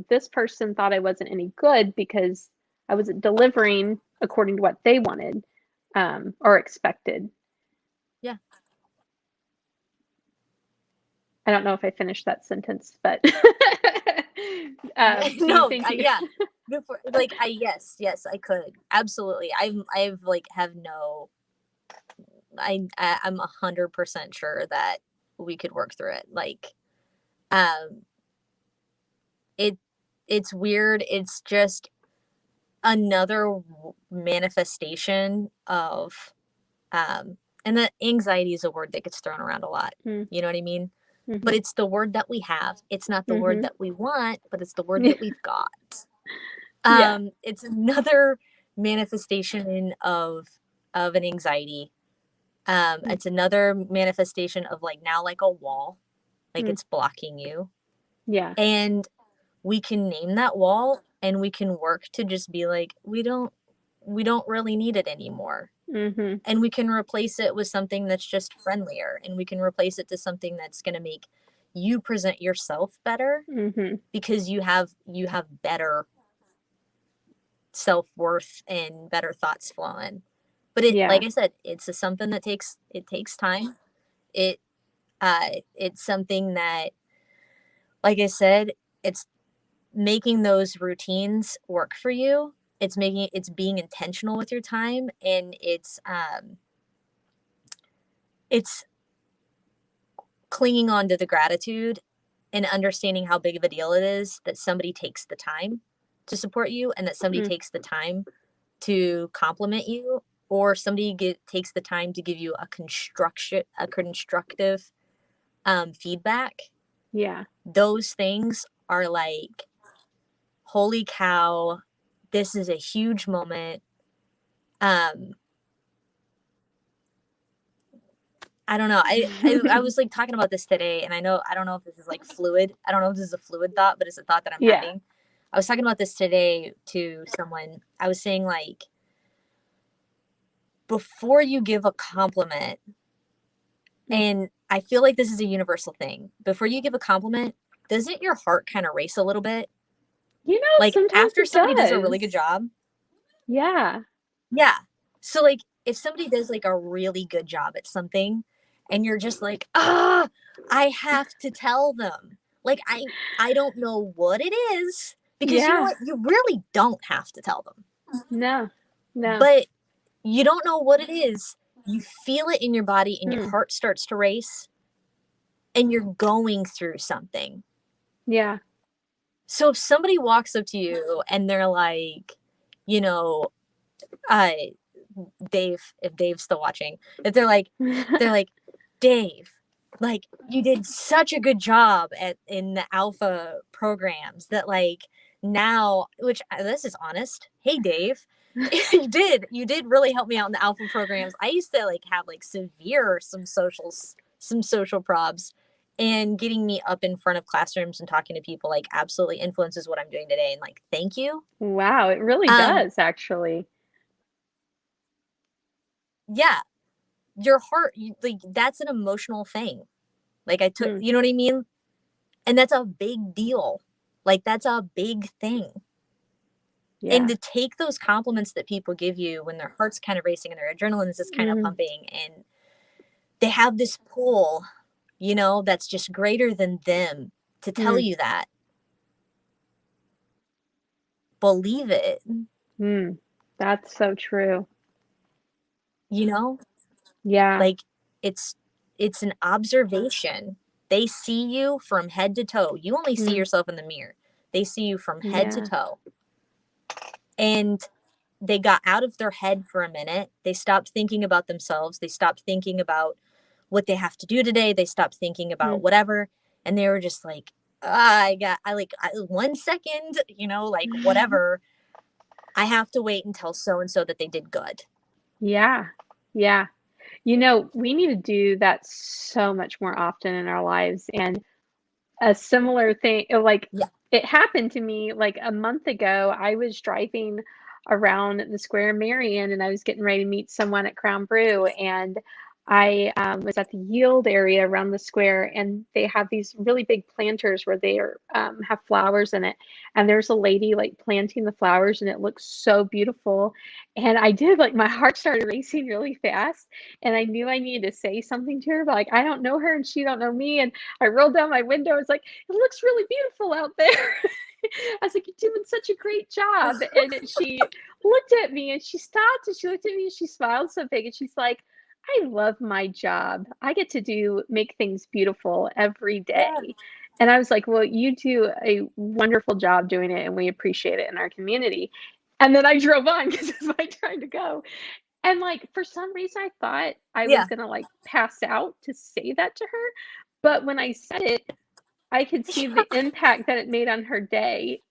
this person thought I wasn't any good because I wasn't delivering according to what they wanted or expected. Yeah. I don't know if I finished that sentence, but No, yeah. Before, like, yes, I could absolutely. I've like have no. I'm 100% sure that we could work through it. Like, um, it's weird. It's just another manifestation of, and the anxiety is a word that gets thrown around a lot. You know what I mean? But it's the word that we have. It's not the word that we want, but it's the word that we've got. It's another manifestation of an anxiety. It's another manifestation of like now like a wall, like it's blocking you. Yeah. And we can name that wall and we can work to just be like, we don't really need it anymore. And we can replace it with something that's just friendlier, and we can replace it to something that's going to make you present yourself better, because you have better self-worth and better thoughts flowing. But like I said, it's something that takes time. It's something that, like I said, it's making those routines work for you. It's being intentional with your time, and it's clinging on to the gratitude and understanding how big of a deal it is that somebody takes the time to support you, and that somebody takes the time to compliment you, or somebody takes the time to give you a constructive feedback, Yeah. those things are like, holy cow, this is a huge moment. I don't know. I was like talking about this today, and I don't know if this is like fluid. I don't know if this is a fluid thought, but it's a thought that I'm Yeah. having. I was talking about this today to someone. I was saying, like, before you give a compliment, and I feel like this is a universal thing, before you give a compliment, doesn't your heart kind of race a little bit? You know, Like sometimes after it somebody does a really does. good job. Yeah. Yeah. So like if somebody does like a really good job at something and you're just like, I have to tell them. Like I don't know what it is, because you know Yeah. what? You really don't have to tell them. No. No. But you don't know what it is. You feel it in your body and your Hmm. heart starts to race and you're going through something. Yeah. So if somebody walks up to you and they're like, you know, uh Dave, if Dave's still watching, if they're like, Dave, like you did such a good job in the alpha programs that like now, which this is honest. Hey Dave, you did really help me out in the alpha programs. I used to like have like some social probs, and getting me up in front of classrooms and talking to people like absolutely influences what I'm doing today. And like, thank you. Wow, it really Um, does actually. yeah, your heart, like that's an emotional thing. Like I took, Hmm. you know what I mean? And that's a big deal. Like that's a big thing. And Yeah. to take those compliments that people give you when their heart's kind of racing and their adrenaline is just kind of Mhm. pumping, and they have this pull, that's just greater than them to tell Mm. you that, believe it, Mm. That's so true. you know? Yeah. Like it's it's an observation. They see you from head to toe. You only see Mm. yourself in the mirror. They see you from head to Yeah. toe. And they got out of their head for a minute. They stopped thinking about themselves. They stopped thinking about what they have to do today. They stopped thinking about Mm. whatever. And they were just like, I 1 second, like whatever. I have to wait until so and so that they did good. Yeah. Yeah. You know, we need to do that so much more often in our lives, and a similar thing, like, Yeah. it happened to me, like, a month ago. I was driving around the square in Marion, and I was getting ready to meet someone at Crown Brew, and I, was at the yield area around the square, and they have these really big planters where they are, have flowers in it, and there's a lady, like, planting the flowers, and it looks so beautiful, and I did, like, my heart started racing really fast, and I knew I needed to say something to her, but, like, I don't know her, and she don't know me, and I rolled down my window. I was like, "It looks really beautiful out there." I was like, "You're doing such a great job." And she looked at me and she stopped and she looked at me and she smiled so big and she's like, "I love my job. I get to make things beautiful every Yeah. day." And I was like, "Well, you do a wonderful job doing it and we appreciate it in our community." And then I drove on because it's my turn to go. And, like, for some reason, I thought I was Yeah. gonna, like, pass out to say that to her, but when I said it, I could see the impact that it made on her day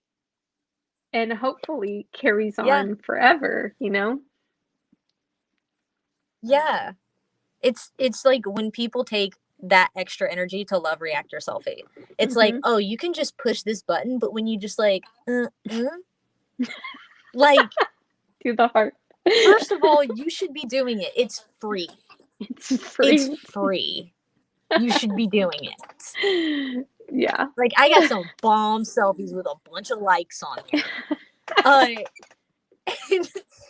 and hopefully carries Yeah. on forever, you know? Yeah. It's like when people take that extra energy to love, react, or self-hate. It's like, Mhm. oh, you can just push this button, but when you just like, like, To the heart. first of all, you should be doing it. It's free. It's It's free. free. You should be doing it. Yeah. Like, I got some bomb selfies with a bunch of likes on there. Uh,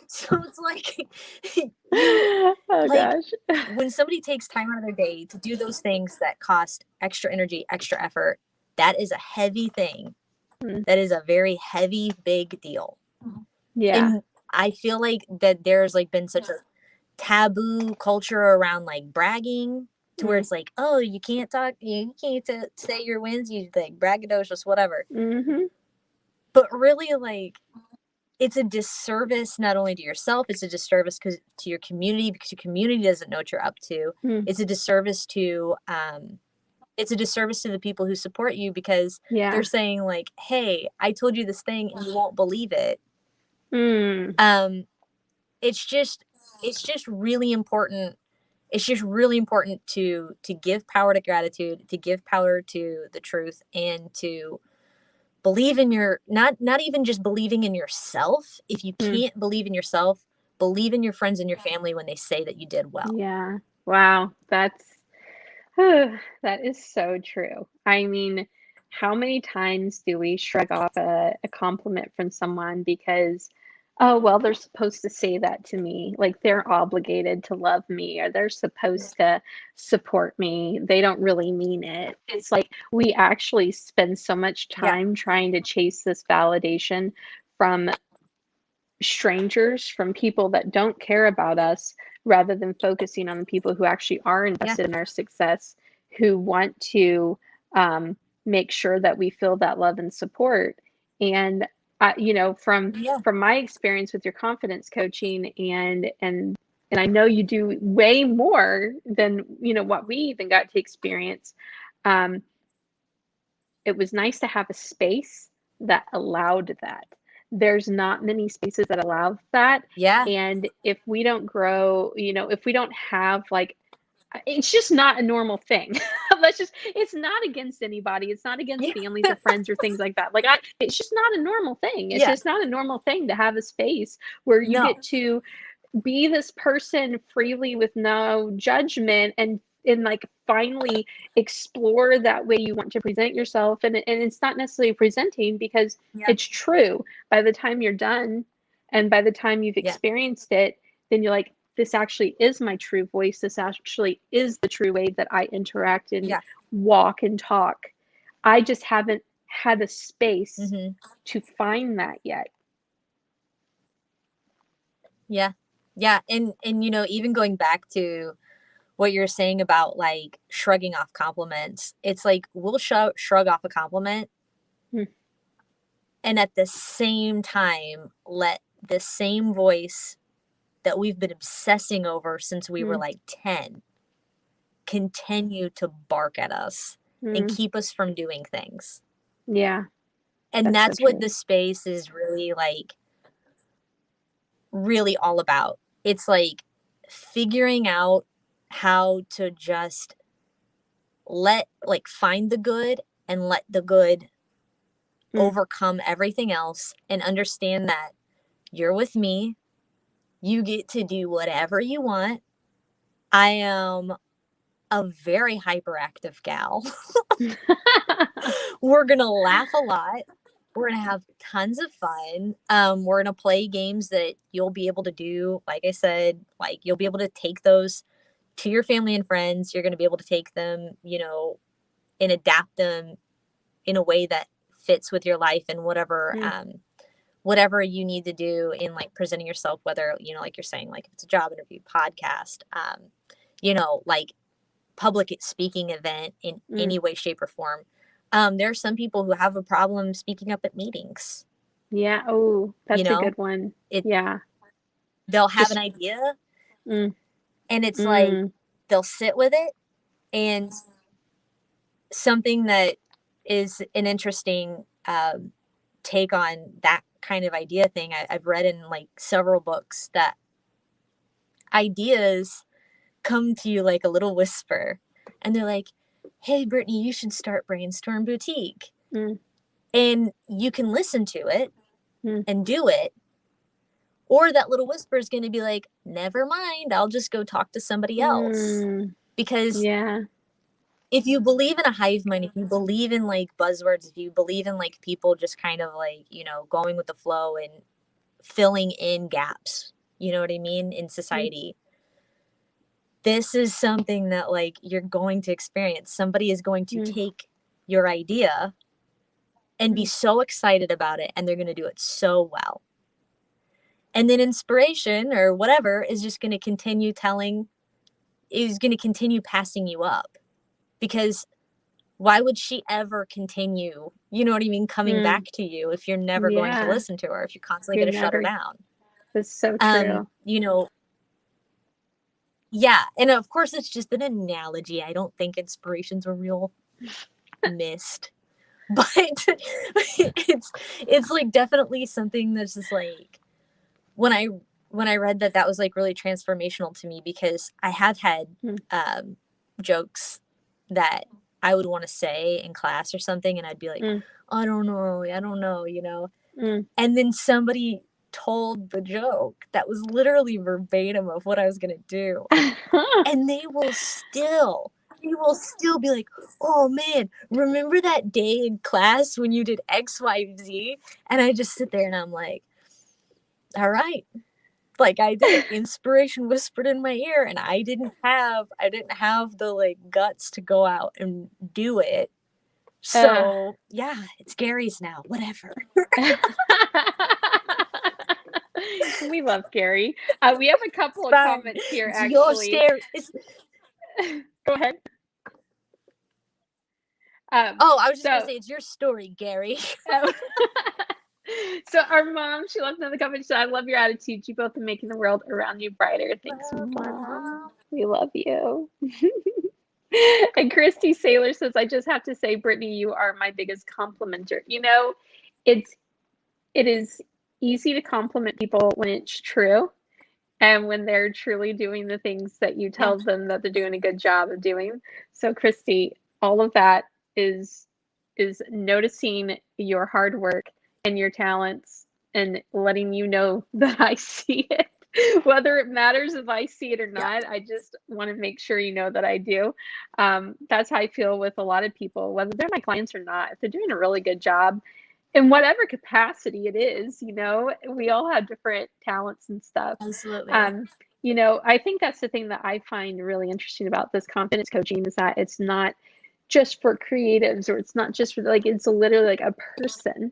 so it's like, you, Oh like, gosh. when somebody takes time out of their day to do those things that cost extra energy, extra effort, that is a heavy thing. Mm. That is a very heavy, big deal. Yeah. And I feel like that there's like been such a taboo culture around like bragging, to where Mm. it's like, oh, you can't talk, you can't say your wins, you like braggadocious, whatever. Mhm. But really, like, it's a disservice not only to yourself, it's a disservice to your community, because your community doesn't know what you're up to. It's a disservice to the people who support you, because Yeah. they're saying like, hey, I told you this thing and you won't believe it. It's just really important. It's just really important to give power to gratitude, to give power to the truth, and to believe in your, not even just believing in yourself. If you can't believe in yourself, believe in your friends and your family when they say that you did well. Yeah. Wow. That is so true. I mean, how many times do we shrug off a compliment from someone because, oh, well, they're supposed to say that to me. Like they're obligated to love me or they're supposed to support me. They don't really mean it. It's like we actually spend so much Yeah. time trying to chase this validation from strangers, from people that don't care about us, rather than focusing on the people who actually are invested in our success, who want to make sure that we feel that love and support. And from my experience with your confidence coaching, and I know you do way more than what we even got to experience. Um, it was nice to have a space that allowed that. There's not many spaces that allow that. Yeah. And if we don't grow, if we don't have like, it's just not a normal thing. It's not against anybody. It's not against families or friends or things like that. It's just not a normal thing. It's just not a normal thing to have a space where you get to be this person freely with no judgment, and like finally explore that way you want to present yourself. And it's not necessarily presenting, because it's true. By the time you're done and by the time you've experienced it, then you're like, this actually is my true voice. This actually is the true way that I interact and walk and talk. I just haven't had a space to find that yet. Yeah. And even going back to what you're saying about like shrugging off compliments, it's like we'll shrug off a compliment and at the same time let the same voice that we've been obsessing over since we were like 10 continue to bark at us and keep us from doing things. Yeah. And that's what the space is really like, really all about. It's like figuring out how to just find the good and let the good overcome everything else, and understand that you're with me. You get to do whatever you want. I am a very hyperactive gal. We're going to laugh a lot. We're going to have tons of fun. We're going to play games that you'll be able to do. Like I said, like you'll be able to take those to your family and friends. You're going to be able to take them, and adapt them in a way that fits with your life and whatever you need to do in like presenting yourself, whether, like you're saying, like if it's a job interview, podcast, like public speaking event in any way, shape, or form. There are some people who have a problem speaking up at meetings. Yeah. Oh, that's a good one. They'll have an idea and it's like they'll sit with it. And something that is an interesting take on that kind of idea thing, I've read in like several books, that ideas come to you like a little whisper, and they're like, hey Brittany, you should start Brainstorm Boutique. And you can listen to it and do it, or that little whisper is going to be like, never mind, I'll just go talk to somebody else. Because if you believe in a hive mind, if you believe in like buzzwords, if you believe in like people just kind of like, going with the flow and filling in gaps, you know what I mean, in society, this is something that like you're going to experience. Somebody is going to take your idea and be so excited about it, and they're going to do it so well. And then inspiration or whatever is just going to continue passing you up. Because why would she ever continue, you know what I mean, coming back to you if you're never going to Yeah. listen to her, if you're constantly You're going to shut her never. down? That's so true. You know, yeah. And of course, it's just an analogy. I don't think inspirations were real missed, but it's like definitely something that's just like, when I read that, that was like really transformational to me, because I have had jokes that I would want to say in class or something, and I'd be like, I don't know, you know. And then somebody told the joke that was literally verbatim of what I was gonna do, and they will still be like, oh man, remember that day in class when you did XYZ? And I just sit there and I'm like, all right, like, I did it. Inspiration whispered in my ear, and I didn't have the like guts to go out and do it. So yeah, it's Gary's now. Whatever. We love Gary. We have a couple of Fine. comments here, It's your actually. Go ahead. I was just gonna say, it's your story, Gary. So our mom, she left another comment. She said, I love your attitude. You both are making the world around you brighter. Thanks, Mom. We love you. And Christy Saylor says, I just have to say, Brittany, you are my biggest complimenter. You know, it is easy to compliment people when it's true, and when they're truly doing the things that you tell them that they're doing a good job of doing. So Christy, all of that is noticing your hard work and your talents and letting you know that I see it. Whether it matters if I see it or not, I just want to make sure you know that I do. That's how I feel with a lot of people, whether they're my clients or not. If they're doing a really good job, in whatever capacity it is, you know, we all have different talents and stuff. Absolutely. You know, I think that's the thing that I find really interesting about this confidence coaching, is that it's not just for creatives, or it's not just for, like, it's literally like a person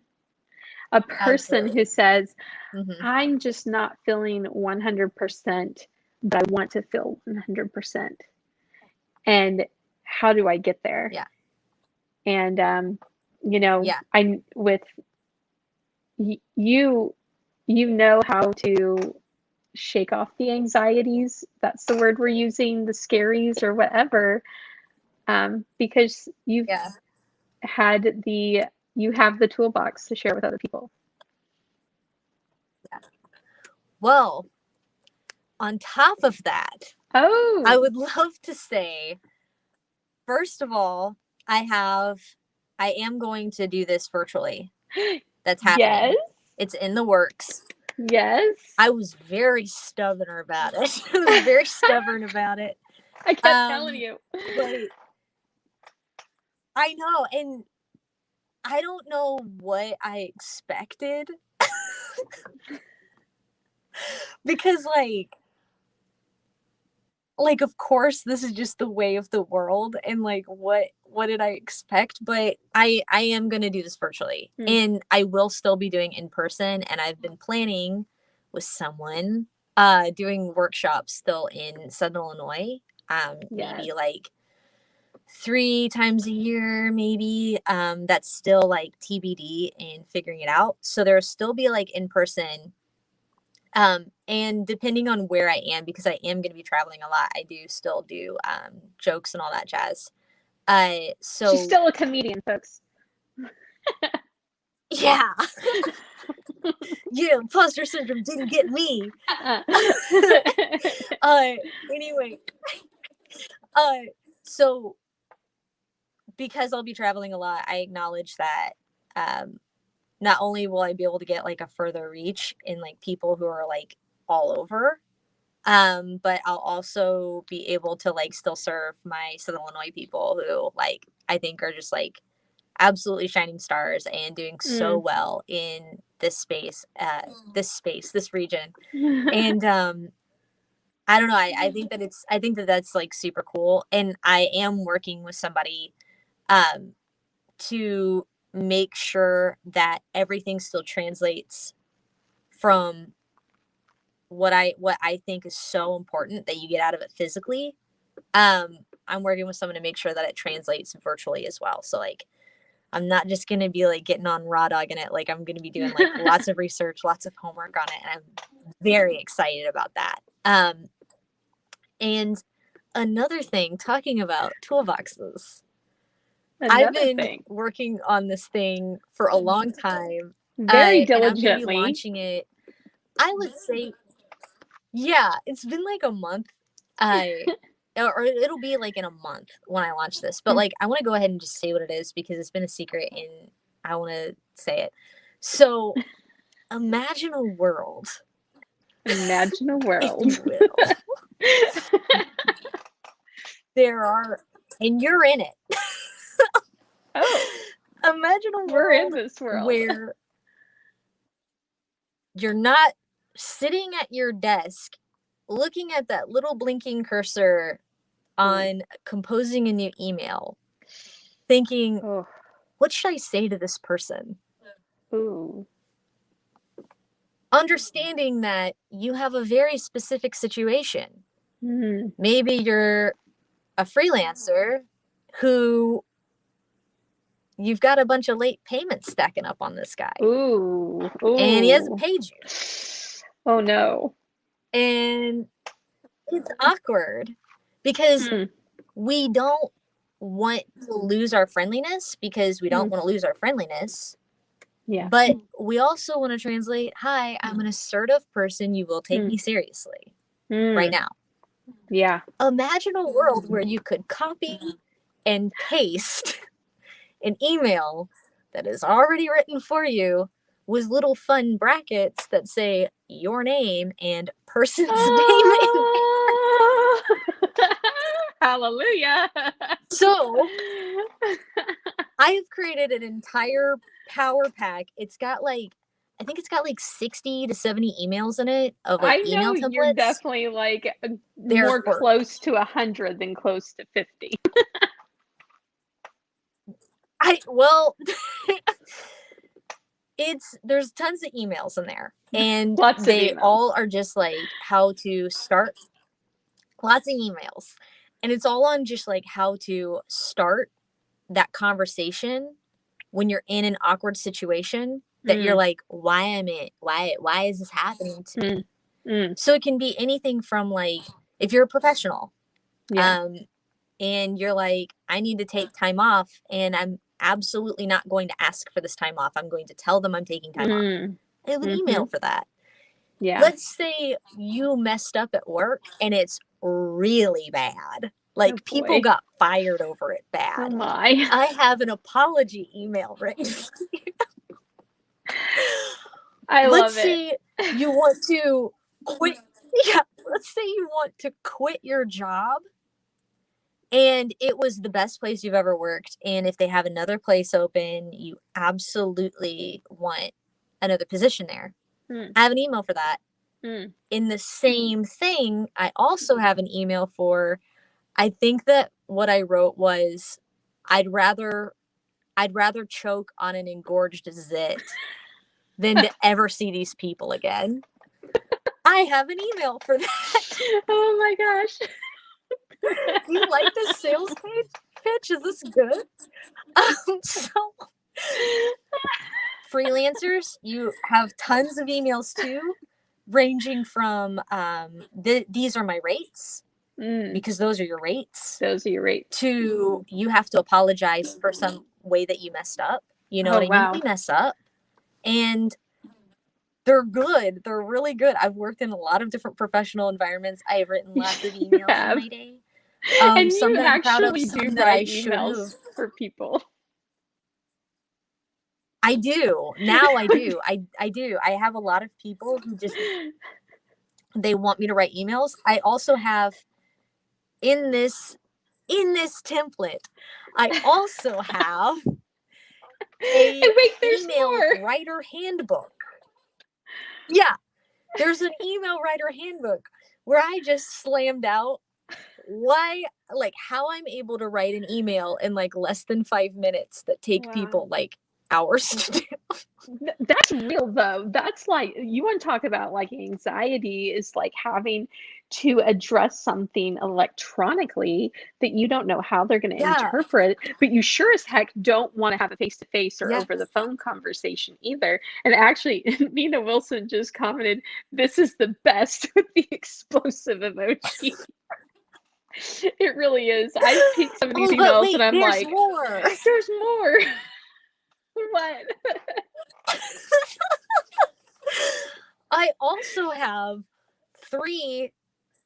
who says, I'm just not feeling 100%, but I want to feel 100%. And how do I get there? Yeah. And, you know, I'm with you know how to shake off the anxieties. That's the word we're using, the scaries or whatever, because you've had you have the toolbox to share with other people. Well, on top of that, I would love to say, first of all, I am going to do this virtually. That's happening. Yes. It's in the works. Yes. I was very stubborn about it. I kept telling you. But I know, and I don't know what I expected. Because of course this is just the way of the world, and like what did I expect? But I am going to do this virtually, and I will still be doing in person, and I've been planning with someone doing workshops still in Southern Illinois, maybe like 3 times a year, maybe. That's still like TBD and figuring it out. So there'll still be like in person. And depending on where I am, because I am going to be traveling a lot, I do still do jokes and all that jazz. So she's still a comedian, folks. Yeah. Yeah, imposter syndrome didn't get me. Anyway. So because I'll be traveling a lot, I acknowledge that not only will I be able to get like a further reach in like people who are like all over, but I'll also be able to like still serve my Southern Illinois people who like I think are just like absolutely shining stars and doing so well in this region. And I don't know, I think that that's like super cool, and I am working with somebody to make sure that everything still translates from what I think is so important that you get out of it physically. I'm working with someone to make sure that it translates virtually as well. So like, I'm not just going to be like getting on raw dogging it. Like I'm going to be doing like lots of research, lots of homework on it. And I'm very excited about that. And another thing, talking about toolboxes, I've been working on this thing for a long time. Very And I'm going to be diligently. launching it, I would say, yeah, it's been like a month. Or it'll be like in a month when I launch this. But like, I want to go ahead and just say what it is because it's been a secret and I want to say it. So imagine a world. Imagine a world. If you will. There are, and you're in it. Oh. Imagine a world. We're in this world. Where you're not sitting at your desk looking at that little blinking cursor on composing a new email, thinking, what should I say to this person? Ooh. Understanding that you have a very specific situation. Maybe you're a freelancer who you've got a bunch of late payments stacking up on this guy. Ooh. And he hasn't paid you. Oh no. And it's awkward because we don't want to lose our friendliness because we don't want to lose our friendliness. Yeah. But we also want to translate, hi, I'm an assertive person. You will take me seriously right now. Yeah. Imagine a world where you could copy and paste an email that is already written for you with little fun brackets that say your name and person's name in there. Hallelujah. So I have created an entire power pack. It's got like, I think it's got like 60 to 70 emails in it of like email templates. You're definitely like more close to 100 than close to 50. There's tons of emails in there, and they all are just like how to start. Lots of emails, and it's all on just like how to start that conversation when you're in an awkward situation that you're like, why is this happening to me? So it can be anything from like, if you're a professional, and you're like, I need to take time off and I'm absolutely not going to ask for this time off. I'm going to tell them I'm taking time off. I have an email for that. Yeah. Let's say you messed up at work and it's really bad. Like people got fired over it bad. Oh my. I have an apology email written. Let's say you want to quit. Yeah. Let's say you want to quit your job and it was the best place you've ever worked. And if they have another place open, you absolutely want another position there. I have an email for that. In the same thing, I also have an email for, I think that what I wrote was, I'd rather choke on an engorged zit than to ever see these people again. I have an email for that. Oh my gosh. Do you like this sales pitch? Is this good? So freelancers, you have tons of emails too, ranging from these are my rates, because those are your rates. Those are your rates. To you have to apologize for some way that you messed up. You know what I mean? We mess up. And they're good. They're really good. I've worked in a lot of different professional environments. I have written lots of emails in my day. And some you that I'm proud of, actually some do that I write should emails have. for people. I do. Now I do. I do. I have a lot of people who just, they want me to write emails. I also have in this template, I also have email writer handbook. Yeah. There's an email writer handbook where I just slammed out how I'm able to write an email in like less than 5 minutes that take people like hours to do. That's real though. That's like, you want to talk about like anxiety is like having to address something electronically that you don't know how they're going to Yeah. interpret, but you sure as heck don't want to have a face-to-face or Yes. over the phone conversation either. And actually, Nina Wilson just commented, "This is the best," with the explosive emoji. It really is. I peek some of these Oh, but emails and wait, I'm there's like, more. there's more. What? I also have 3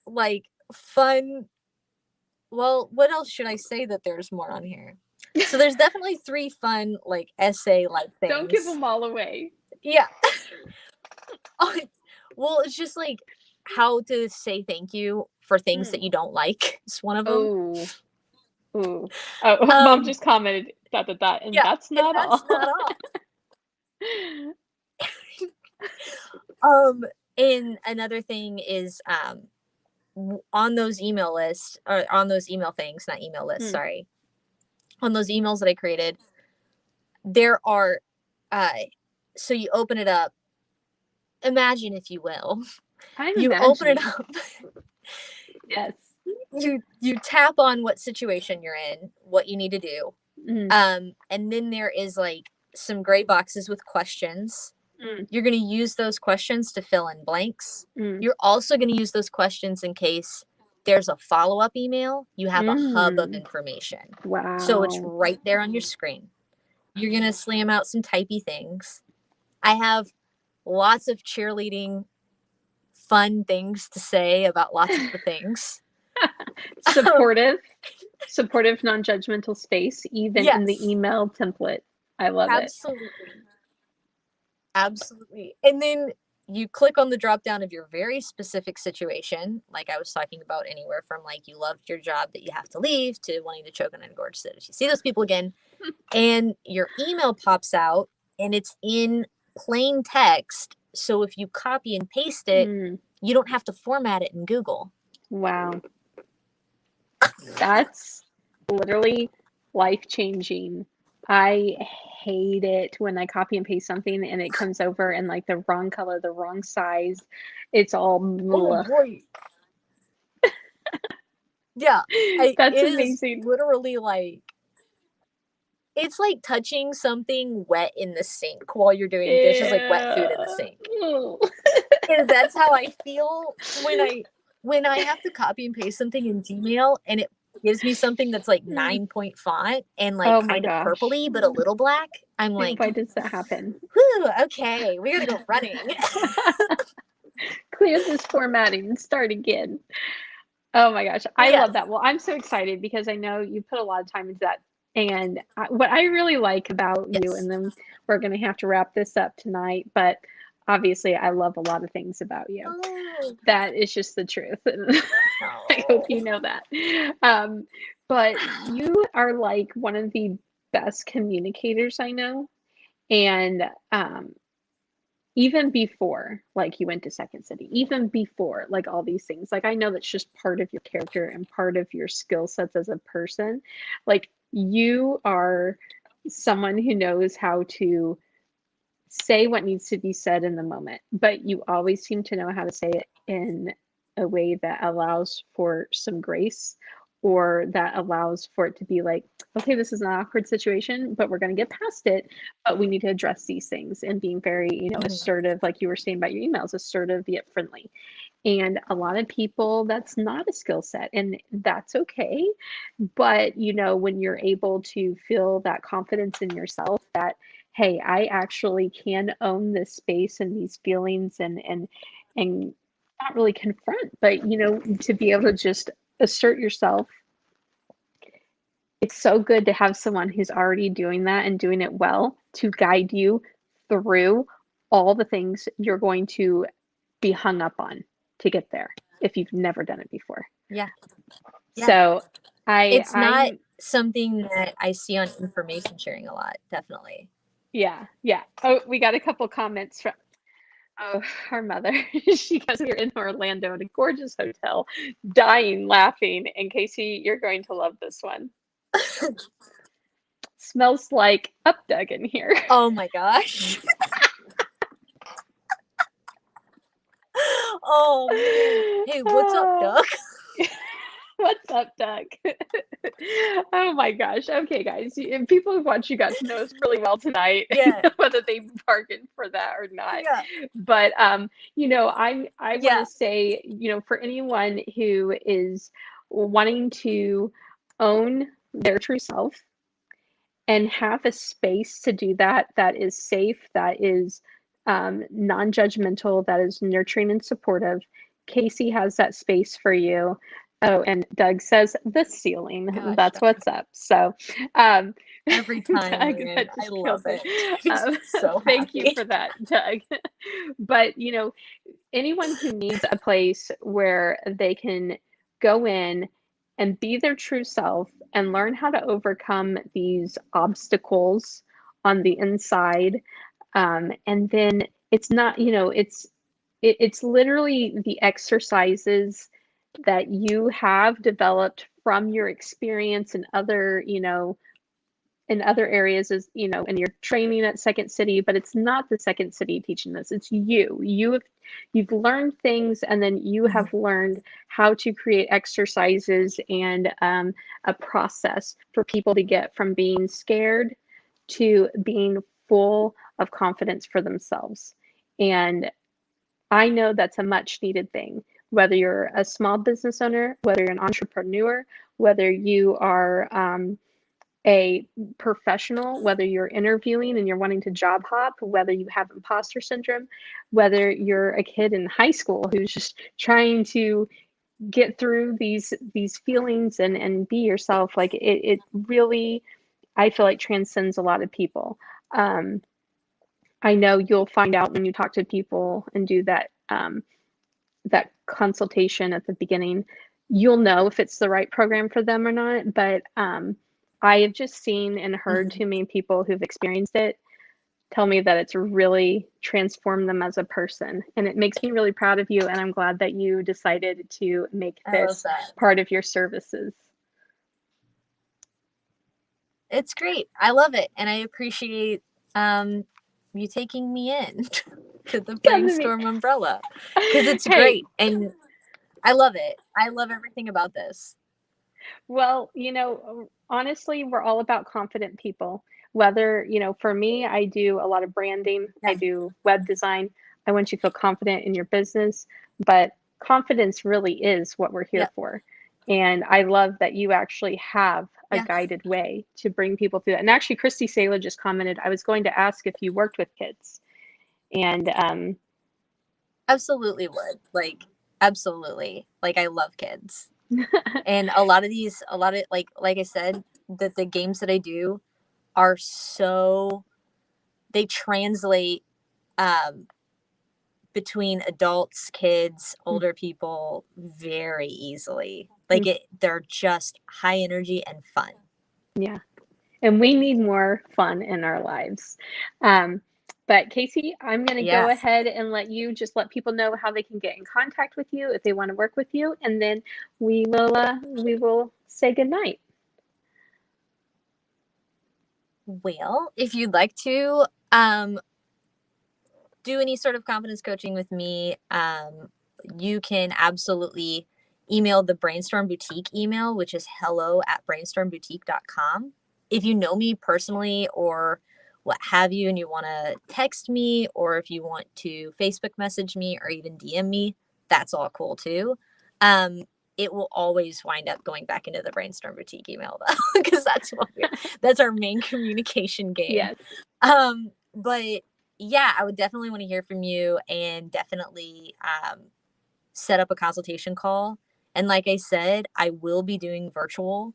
like fun. Well, what else should I say that there's more on here? So there's definitely 3 fun like essay like Don't give things. them all away. Yeah. Oh, well, it's just like how to say thank you for things that you don't like. It's one of them. Oh, ooh. Oh, mom just commented and Yeah, that's and not that's all. not all. And another thing is on those email lists, or on those email things, not email lists, sorry. On those emails that I created, there are so you open it up. Imagine, if you will. I'm You open it imagining. up. Yes. You tap on what situation you're in, what you need to do. And then there is like some gray boxes with questions. You're going to use those questions to fill in blanks. You're also going to use those questions in case there's a follow-up email. You have a hub of information. Wow. So it's right there on your screen. You're going to slam out some typey things. I have lots of cheerleading fun things to say about lots of the things. Supportive, non-judgmental space, even in the Yes. email template. I love Absolutely. Absolutely. And then you click on the drop down of your very specific situation, like I was talking about, anywhere from like you loved your job that you have to leave to wanting to choke on an engorged sit. You see those people again, and your email pops out and it's in plain text. So if you copy and paste it, you don't have to format it in Google. Wow. That's literally life-changing. I hate it when I copy and paste something and it comes over in like the wrong color, the wrong size. It's all Oh boy. Yeah. That's it amazing. Is literally like, it's like touching something wet in the sink while you're doing dishes, like wet food in the sink. And that's how I feel when I have to copy and paste something in Gmail and it gives me something that's like 9-point font and like kind of purpley but a little black. I'm like, why does that happen? Whew, okay, we gotta go running. Clear this formatting and start again. Oh my gosh, I love that. Well, I'm so excited because I know you put a lot of time into that. And what I really like about you, and then we're going to have to wrap this up tonight, but obviously I love a lot of things about you. Oh. That is just the truth. I hope you know that. But you are like one of the best communicators I know. And even before like you went to Second City, even before like all these things, like I know that's just part of your character and part of your skill sets as a person. Like you are someone who knows how to say what needs to be said in the moment, but you always seem to know how to say it in a way that allows for some grace, or that allows for it to be like, okay, this is an awkward situation, but we're going to get past it, but we need to address these things, and being very, assertive, like you were saying about your emails, assertive yet friendly. And a lot of people, that's not a skill set, and that's okay. But, when you're able to feel that confidence in yourself that, hey, I actually can own this space and these feelings, and not really confront, but, to be able to just assert yourself. It's so good to have someone who's already doing that and doing it well to guide you through all the things you're going to be hung up on to get there if you've never done it before. Yeah. So it's not something that I see on information sharing a lot, definitely. Yeah. Oh, we got a couple comments from our mother. She goes, "You're in Orlando at a gorgeous hotel, dying laughing." And Kasie, you're going to love this one. Smells like Up Doug in here. Oh my gosh. Oh man. Hey, what's up, Oh. Doug? What's up, Doug? Oh my gosh. Okay, guys. If people who watch you got to know us really well tonight, Yeah. whether they bargained for that or not. Yeah. But I want Yeah. to say, for anyone who is wanting to own their true self and have a space to do that, that is safe, that is non-judgmental, that is nurturing and supportive, Kasie has that space for you. Oh, and Doug says the ceiling. Gosh, That's Doug. what's up. So, um, Every time, Doug, man. that I just love killed it. it. Makes me so Thank you happy. for that, Doug. But anyone who needs a place where they can go in and be their true self and learn how to overcome these obstacles on the inside, and then it's not, it's literally the exercises that you have developed from your experience in other, in other areas, as in your training at Second City. But it's not the Second City teaching this, it's you've learned things, and then you Mhm. have learned how to create exercises and a process for people to get from being scared to being full of confidence for themselves. And I know that's a much needed thing, whether you're a small business owner, whether you're an entrepreneur, whether you are a professional, whether you're interviewing and you're wanting to job hop, whether you have imposter syndrome, whether you're a kid in high school who's just trying to get through these feelings and be yourself. Like it really, I feel like, transcends a lot of people. um, I know you'll find out when you talk to people and do that consultation at the beginning, you'll know if it's the right program for them or not. But I have just seen and heard Mhm. too many people who've experienced it tell me that it's really transformed them as a person. And it makes me really proud of you. And I'm glad that you decided to make I love this that. part of your services. It's great. I love it. And I appreciate um, you taking me in to the Come to me. brainstorm umbrella because it's Hey, great. And I love it. I love everything about this. well, honestly, we're all about confident people. Whether, for me, I do a lot of branding, I Yeah. do web design. I want you to feel confident in your business, but confidence really is what we're here Yeah. for. And I love that you actually have a Yeah. guided way to bring people through that. And actually, Christy Saylor just commented, I was going to ask if you worked with kids. And Absolutely would. Like, absolutely. Like, I love kids. And a lot of like I said, that the games that I do are so, they translate um, between adults, kids, older people very easily. Like they're just high energy and fun. yeah. And we need more fun in our lives. Um, but Kasie, I'm going to go Yeah. ahead and let people know how they can get in contact with you if they want to work with you, and then we will say goodnight. Well, if you'd like to do any sort of confidence coaching with me, you can absolutely email the Brainstorm Boutique email, which is hello@brainstormboutique.com. If you know me personally or what have you, and you want to text me, or if you want to Facebook message me or even DM me, that's all cool too. Um, it will always wind up going back into the Brainstorm Boutique email though, because that's our main communication game. Yes. But yeah, I would definitely want to hear from you and definitely set up a consultation call. And like I said, I will be doing virtual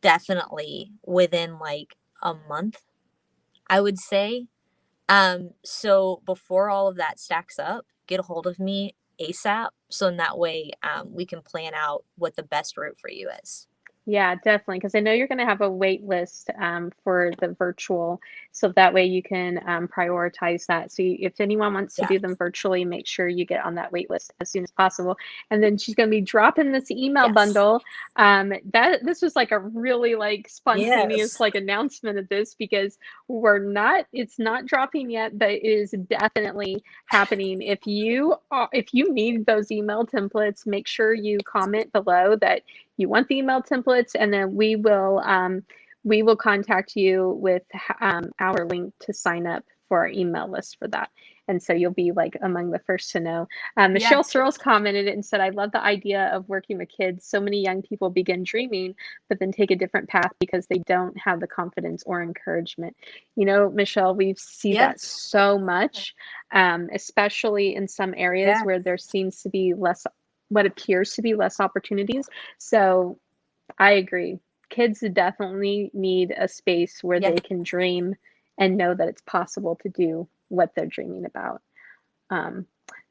definitely within like a month, I would say. So before all of that stacks up, get a hold of me ASAP. So in that way, we can plan out what the best route for you is. Yeah, definitely. Because I know you're going to have a wait list for the virtual. So that way you can prioritize that. So if anyone wants to Yeah. do them virtually, make sure you get on that wait list as soon as possible. And then she's going to be dropping this email Yes. bundle. This was like a really like spontaneous Yes. like announcement of this because it's not dropping yet, but it is definitely happening. If you need those email templates, make sure you comment below that you want the email templates, and then we will contact you with our link to sign up for our email list for that. And so you'll be like among the first to know. Yeah. Michelle Searles commented and said, I love the idea of working with kids. So many young people begin dreaming, but then take a different path because they don't have the confidence or encouragement. You know, Michelle, we see Yeah. that so much, especially in some areas Yeah. where there seems to be what appears to be less opportunities. So I agree. Kids definitely need a space where Yeah. they can dream and know that it's possible to do what they're dreaming about. Um,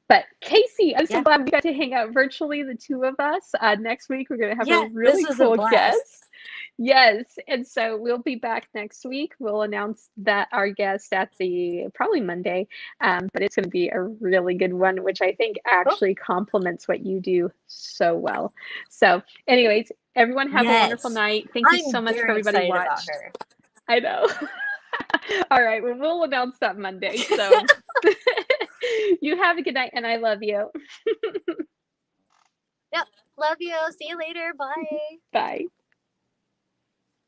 but Kasie, I'm so Yeah. glad we got to hang out virtually, the two of us. Next week, we're going to have a Yeah. This really was a cool blast. guest. Yes. And so we'll be back next week. We'll announce that our guest at probably Monday, but it's going to be a really good one, which I think Cool. actually complements what you do so well. So, anyways, everyone have a wonderful Yes. night. Thank you so I'm much for very everybody excited about watched. her. I know. All right. Well, we'll announce that Monday. So you have a good night and I love you. Yep. Love you. See you later. Bye. Bye.